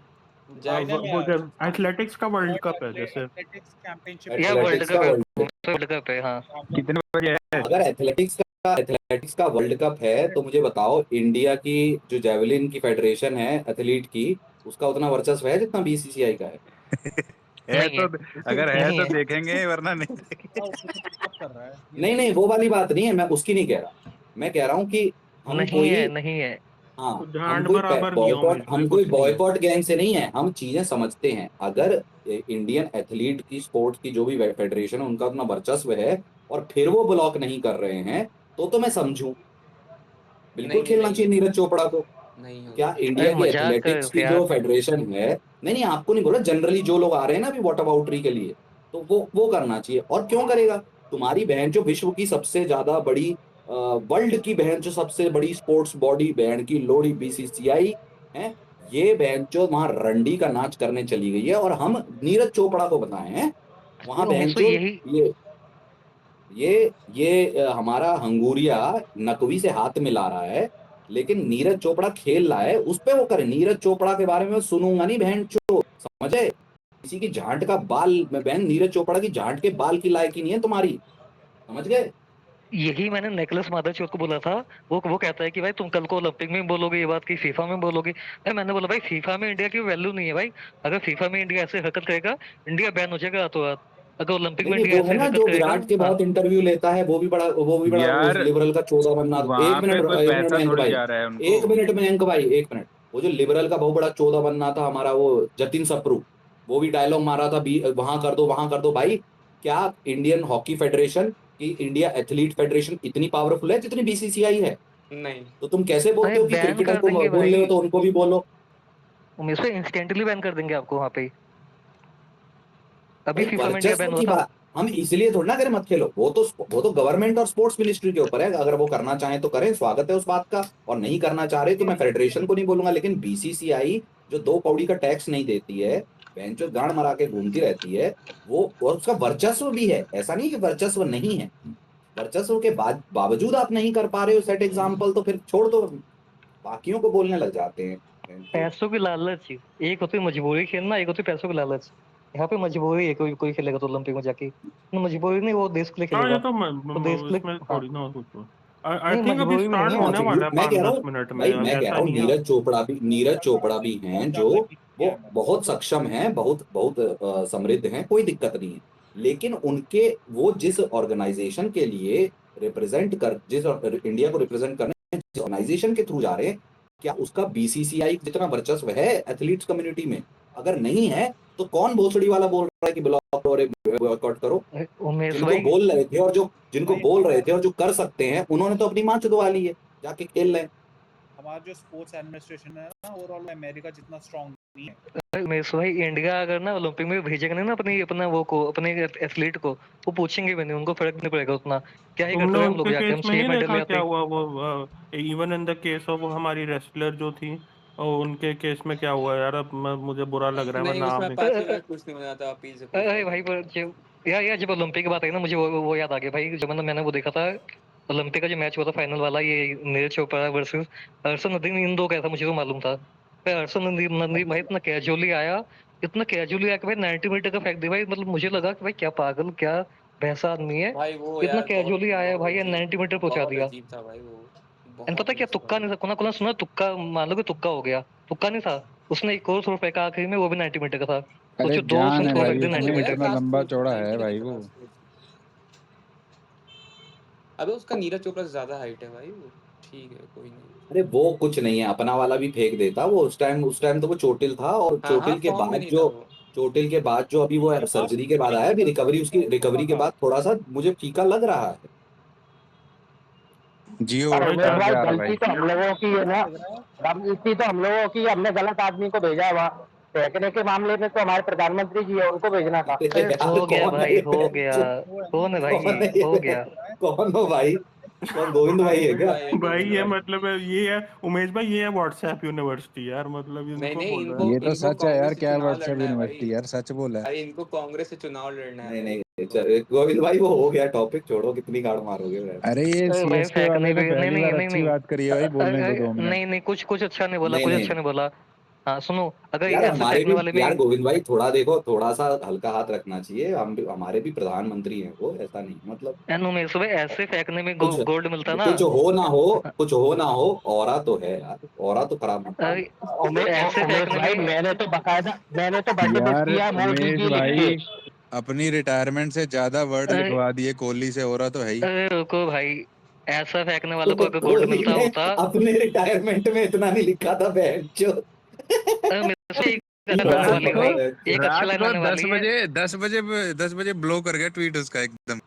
फाइनल में वो आया जब एथलेटिक्स का वर्ल्ड कप है जैसे। एथलेटिक्स चैंपियनशिप यह है। वर्ल्ड एथलेटिक्स का कप है, वर्ल्ड कप? वर्ल्ड कप है हाँ। कितने बजे है? अगर एथलेटिक्स एथलेटिक्स का वर्ल्ड कप है, तो मुझे बताओ इंडिया की जो जेवलिन की फेडरेशन है एथलीट की, उसका उतना वर्चस्व है जितना बीसीसीआई का है? है नहीं तो है, अगर है नहीं तो है। देखेंगे वरना नहीं देखेंगे। कर रहा है ये नहीं नहीं, वो वाली बात नहीं है, मैं उसकी नहीं कह रहा। मैं कह रहा हूँ कि हम नहीं है, कोई, नहीं है। हाँ, तो हम झांड कोई बराबर नहीं है बॉयकॉट, उमेश भाई, हम कोई कुछ नहीं है। बॉयकॉट गैंग से नहीं है, हम चीजें समझते हैं। अगर इंडियन एथलीट की स्पोर्ट्स की जो भी फेडरेशन है उनका उतना वर्चस्व है और फिर वो ब्लॉक नहीं कर रहे हैं, तो मैं समझूं। बिल्कुल नहीं खेलना नहीं चाहिए नीरज चोपड़ा को। नहीं क्या होता। इंडिया अरे की मजाक कर एथलेटिक्स रहे की थे जो यार। फेडरेशन है, नहीं नहीं आपको नहीं बोला, जनरली जो लोग आ रहे हैं ना अभी वाटर बाउंड्री के लिए, तो वो करना चाहिए। और क्यों करेगा? तुम्हारी बहन जो विश्व की सबसे ज्यादा बड़ी, वर्ल्ड की बहन जो सबसे बड़ी स्पोर्ट्स बॉडी बहन की लोड़ी बीसीसीआई है, ये बहन जो वहां रंडी का नाच करने चली गई है और हम नीरज चोपड़ा को बताए हैं वहां बहन उमेश भाई जो यही, ये हमारा हंगूरिया नकवी से हाथ मिला रहा है, लेकिन नीरज चोपड़ा खेल रहा है, उस पे वो करे। नीरज चोपड़ा के बारे में मैं सुनूंगा नहीं बहन चो, समझे? किसी की झांट का बाल में बहन, नीरज चोपड़ा की झांट के बाल की लायक ही नहीं है तुम्हारी, समझ गए? यही मैंने नेकलेस मादरचोद को बोला था। वो कहता है कि भाई तुम कल को ओलंपिक में बोलोगे ये बात की फीफा में बोलोगे। भाई मैंने बोला भाई फीफा में इंडिया की वैल्यू नहीं है भाई। अगर फीफा में इंडिया ऐसे हरकत करेगा, इंडिया बैन हो जाएगा रातों रात। अगर ओलंपिक नहीं में नहीं, इंडिया वो है ऐसे ना हरकत जो करेगा। विराट के हाँ। बहुत इंटरव्यू लेता है, वो भी बड़ा उस यार लिबरल का चौदह बनना। वहां एक मिनट, पे कोई एक मिनट पैसा मयंक थोड़ी भाई, जा रहा है उनको। एक मिनट मयंक भाई, एक मिनट। वो जो लिबरल का बहुत बड़ा चौदह बनना था हमारा, वो जतिन सप्रू, वो भी डायलॉग मारा था वहां कर दो, वहां कर दो। भाई क्या इंडियन हॉकी फेडरेशन की, इंडिया एथलीट फेडरेशन इतनी पावरफुल है जितनी बीसीसीआई है? नहीं तो तुम कैसे बोलते अरे हो कि बैन क्रिकेटर कर को देंगे बोल रहे हो भाई। तो उनको भी बोलो? उमेश भाई इंस्टेंटली बैन कर देंगे आपको वहां पे। अभी भाई फीफा में इंडिया वर्चस्व बैन हुआ की था। बात हम इसलिए थोड़ा ना करें मत खेलो, वो तो गवर्नमेंट और स्पोर्ट्स मिनिस्ट्री के ऊपर है। अगर वो करना चाहें तो करें, स्वागत है उस बात का। और नहीं करना चाह रहे तो मैं फेडरेशन को नहीं बोलूंगा, लेकिन बीसीसीआई जो 2 कौड़ी का टैक्स नहीं देती है, बेंचो गांड मरा के घूमती रहती है, वो, और उसका वर्चस्व भी है। ऐसा नहीं कि वर्चस्व नहीं है, वर्चस्व के बावजूद आप नहीं कर पा रहे हो सेट एग्जाम्पल, तो फिर छोड़ दो, बाकियों को बोलने लग जाते हैं। पैसों की लालच। एक होती है मजबूरी खेलना, एक होती है पैसों की लालच। यहाँ पे मजबूरी है, कोई कोई खेलेगा तो ओलंपिक में जाके। मजबूरी नहीं, वो देश के लिए हाँ, खेलेगा। ये तो वो देश के लिए। इसमें हाँ। थोड़ी ना कुछ। आई नहीं थिंक अभी मजबूरी भी नहीं स्टार्ट है। होने वाला है मैं कह पाँच रहा दस हूँ मिनट में, भाई, मैं कह ऐसा रहा हूँ नहीं है। नीरज चोपड़ा भी हैं जो, वो बहुत सक्षम हैं, बहुत बहुत समृद्ध हैं, कोई दिक्कत नहीं है। लेकिन उनके, वो जिस ऑर्गेनाइजेशन के लिए जिस इंडिया को रिप्रेजेंट करने जिस ऑर्गेनाइजेशन के थ्रू जा रहे हैं, क्या उसका बीसीसीआई जितना वर्चस्व है एथलीट्स कम्युनिटी में? अगर नहीं है तो कौन भोसड़ी वाला बोल रहा है कि ब्लॉक और बॉयकॉट करो? उमेश जिनको भाई बोल रहे थे और जिनको बोल रहे थे और जो कर सकते हैं, उन्होंने तो अपनी माँ चुदवा ली है, जाके खेल रहे हैं। हमारा जो स्पोर्ट्स एडमिनिस्ट्रेशन है ना, ओवरऑल अमेरिका जितना स्ट्रांग नहीं है। उमेश भाई इंडिया अगर ना ओलंपिक में भेजेगा नहीं ना अपना वो को, अपने एथलीट को, वो पूछेंगे भी नहीं, उनको फर्क नहीं पड़ेगा उतना। क्या ही तुमने करते हैं हम लोग उनके जाके, केस हम में नहीं 6 मेडल देखा ले क्या आते। हुआ? वो even in the case of हमारी रेसलर जो थी, और उनके केस में क्या हुआ यार? अब मुझे बुरा लग रहा है, मैं नहीं नाम उसमें नहीं। पांचवी में कुछ नहीं होना था, अपील से पूछ अरे लेना। भाई यार जब ओलंपिक की बात आई ना, मुझे वो याद आ गया भाई। जब मैंने वो देखा था ओलंपिक का जो मैच हुआ था फाइनल वाला, ये नीरज चोपड़ा वर्सेस हर्षद नदीम, इन दो का था, मुझे तो मालूम था। फिर हर्षद नदीम भाई इतना कैजुअली आया, इतना कैजुअली आया कि भाई 90 मीटर का फेंक दिया भाई। मतलब मुझे लगा कि भाई क्या पागल, क्या भैंसा आदमी है, भाई वो इतना यार बहुत कैजुअली आया बहुत भाई, अजीब, 90 मीटर पहुंचा बहुत दिया। अजीब था भाई वो, एंड बहुत पता क्या, अजीब था तुक्का भाई। नहीं था, कोना कोना सुना, तुक्का मान लो कि तुक्का हो गया, तुक्का नहीं था। उसने एक और थ्रो फेंका आखिरी में, वो भी 90 मीटर का था। अरे सोचो, दो जान उसने है थ्रो भाई फेंक दिए 90 उसमें, यार मीटर। इतना क्लास लंबा फोर थी, चौड़ा है 90 नहीं भाई था, वो। क्लास फोर थी। अबे उसका नीरज चोपड़ा से ज्यादा हाइट है भाई वो। ठीक है कोई नहीं। अरे वो कुछ नहीं है, अपना वाला भी फेंक देता वो। उस टाइम तो वो चोटिल था, और हाँ हाँ, फॉर्म में नहीं था वो। चोटिल के बाद जो अभी वो सर्जरी के बाद आया, अभी रिकवरी के बाद थोड़ा सा मुझे फीका लग रहा है। जियो पर भाई उमेश हॉटस्टार पे भाई आ रहा गलती भाई। तो हम लोगों की है ना। गलती तो हम लोगों की, हमने गलत आदमी को भेजा है वहाँ। फेंकने के मामले में तो हमारे प्रधानमंत्री जी है, उनको भेजना था। अरे यार हो गया कौन है भाई, ये हो गया। कौन है भाई? कौन है ये हो गया। कौन हो भाई? कौन, गोविंद भाई है गोविंद क्या? भाई है, भाई गोविंद ये भाई। मतलब ये है उमेश भाई, ये है व्हाट्सएप यूनिवर्सिटी यार, मतलब नहीं इनको नहीं, बोल रहा इनको है। ये तो इनको सच है यार, कांग्रेस से क्या चुनाव व्हाट्सएप लड़ना है भाई। यूनिवर्सिटी यार, सच बोला है। अरे इनको कांग्रेस से चुनाव लड़ना है नहीं भाई। नहीं, गोविंद भाई वो हो गया टॉपिक, छोड़ो, कितनी गाड़ मारोगे भाई? अरे ये अरे भाई सीएसके फेंकने वाले ने की, नहीं पहली नहीं बार नहीं अच्छी नहीं। बात करी है भाई, बोलने दो 2 मिनट। नहीं नहीं, कुछ कुछ अच्छा नहीं बोला, नहीं कुछ नहीं, अच्छा नहीं बोला। हाँ सुनो, अगर यार ऐसे हमारे फेंकने भी वाले भी यार गोविंद भाई थोड़ा देखो, थोड़ा सा हल्का हाथ रखना चाहिए। हम भी, हमारे भी प्रधानमंत्री हैं वो, ऐसा नहीं मतलब उमेश भाई ऐसे फेंकने में कुछ गोल्ड मिलता ना। कुछ हो ना हो, कुछ हो ना हो, ऑरा तो है यार, ऑरा तो खराब मत अरे करना। ऐसे उमेश फेंकने भाई में मैंने तो बर्थडे विश यार किया मोदी उमेश जी लिख भाई के। अपनी रिटायरमेंट से ज्यादा वर्ड अरे लिखवा दिए कोहली से, हो रहा तो है ही। अरे रुको भाई, ऐसा फेंकने वालों को तो अगर गोल्ड कोहली मिलता ने होता। अपने रिटायरमेंट में इतना नहीं लिखा था बहनचो। मेरे से एक लाइन आने वाली है भाई, एक अच्छी लाइन आने वाली है। 10 बजे ब्लो कर गया ट्वीट उसका एकदम।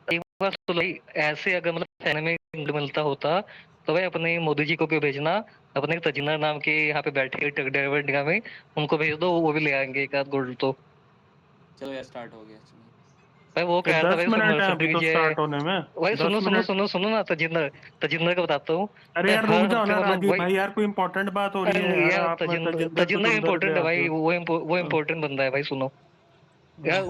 एक बार तो भाई ऐसे अगर मतलब सेना में गोल्ड मिलता होता तो भाई अपने मोदी जी को क्यों भेजना, अपने तजिंदर नाम के यहाँ पे बैठे ट्रक ड्राइवर इंडिया में, उनको भेज दो, वो भी ले आएंगे एक आध गोल्ड तो। चलो यार स्टार्ट हो गया। भाई वो ये कह रहा था 10 भाई मिनट है समर्थ अभी तो दीजिए। स्टार्ट होने में। भाई 10 सुनो सुनो मिनट। सुनो सुनो ना, तजिंदर तजिंदर का बताता हूँ। अरे यार रुक हर जाओ हफ्ते ना मतलब राजीव भाई, भाई, यार कोई इंपॉर्टेंट बात हो रही अरे है नहीं यार, यार, आप मैं तजिंदर तजिंदर तजिंदर तुजिंदर इम्पोर्टेंट पे है आते भाई, हो। वो इम्पोर्टेंट बंदा है भाई, सुनो यार।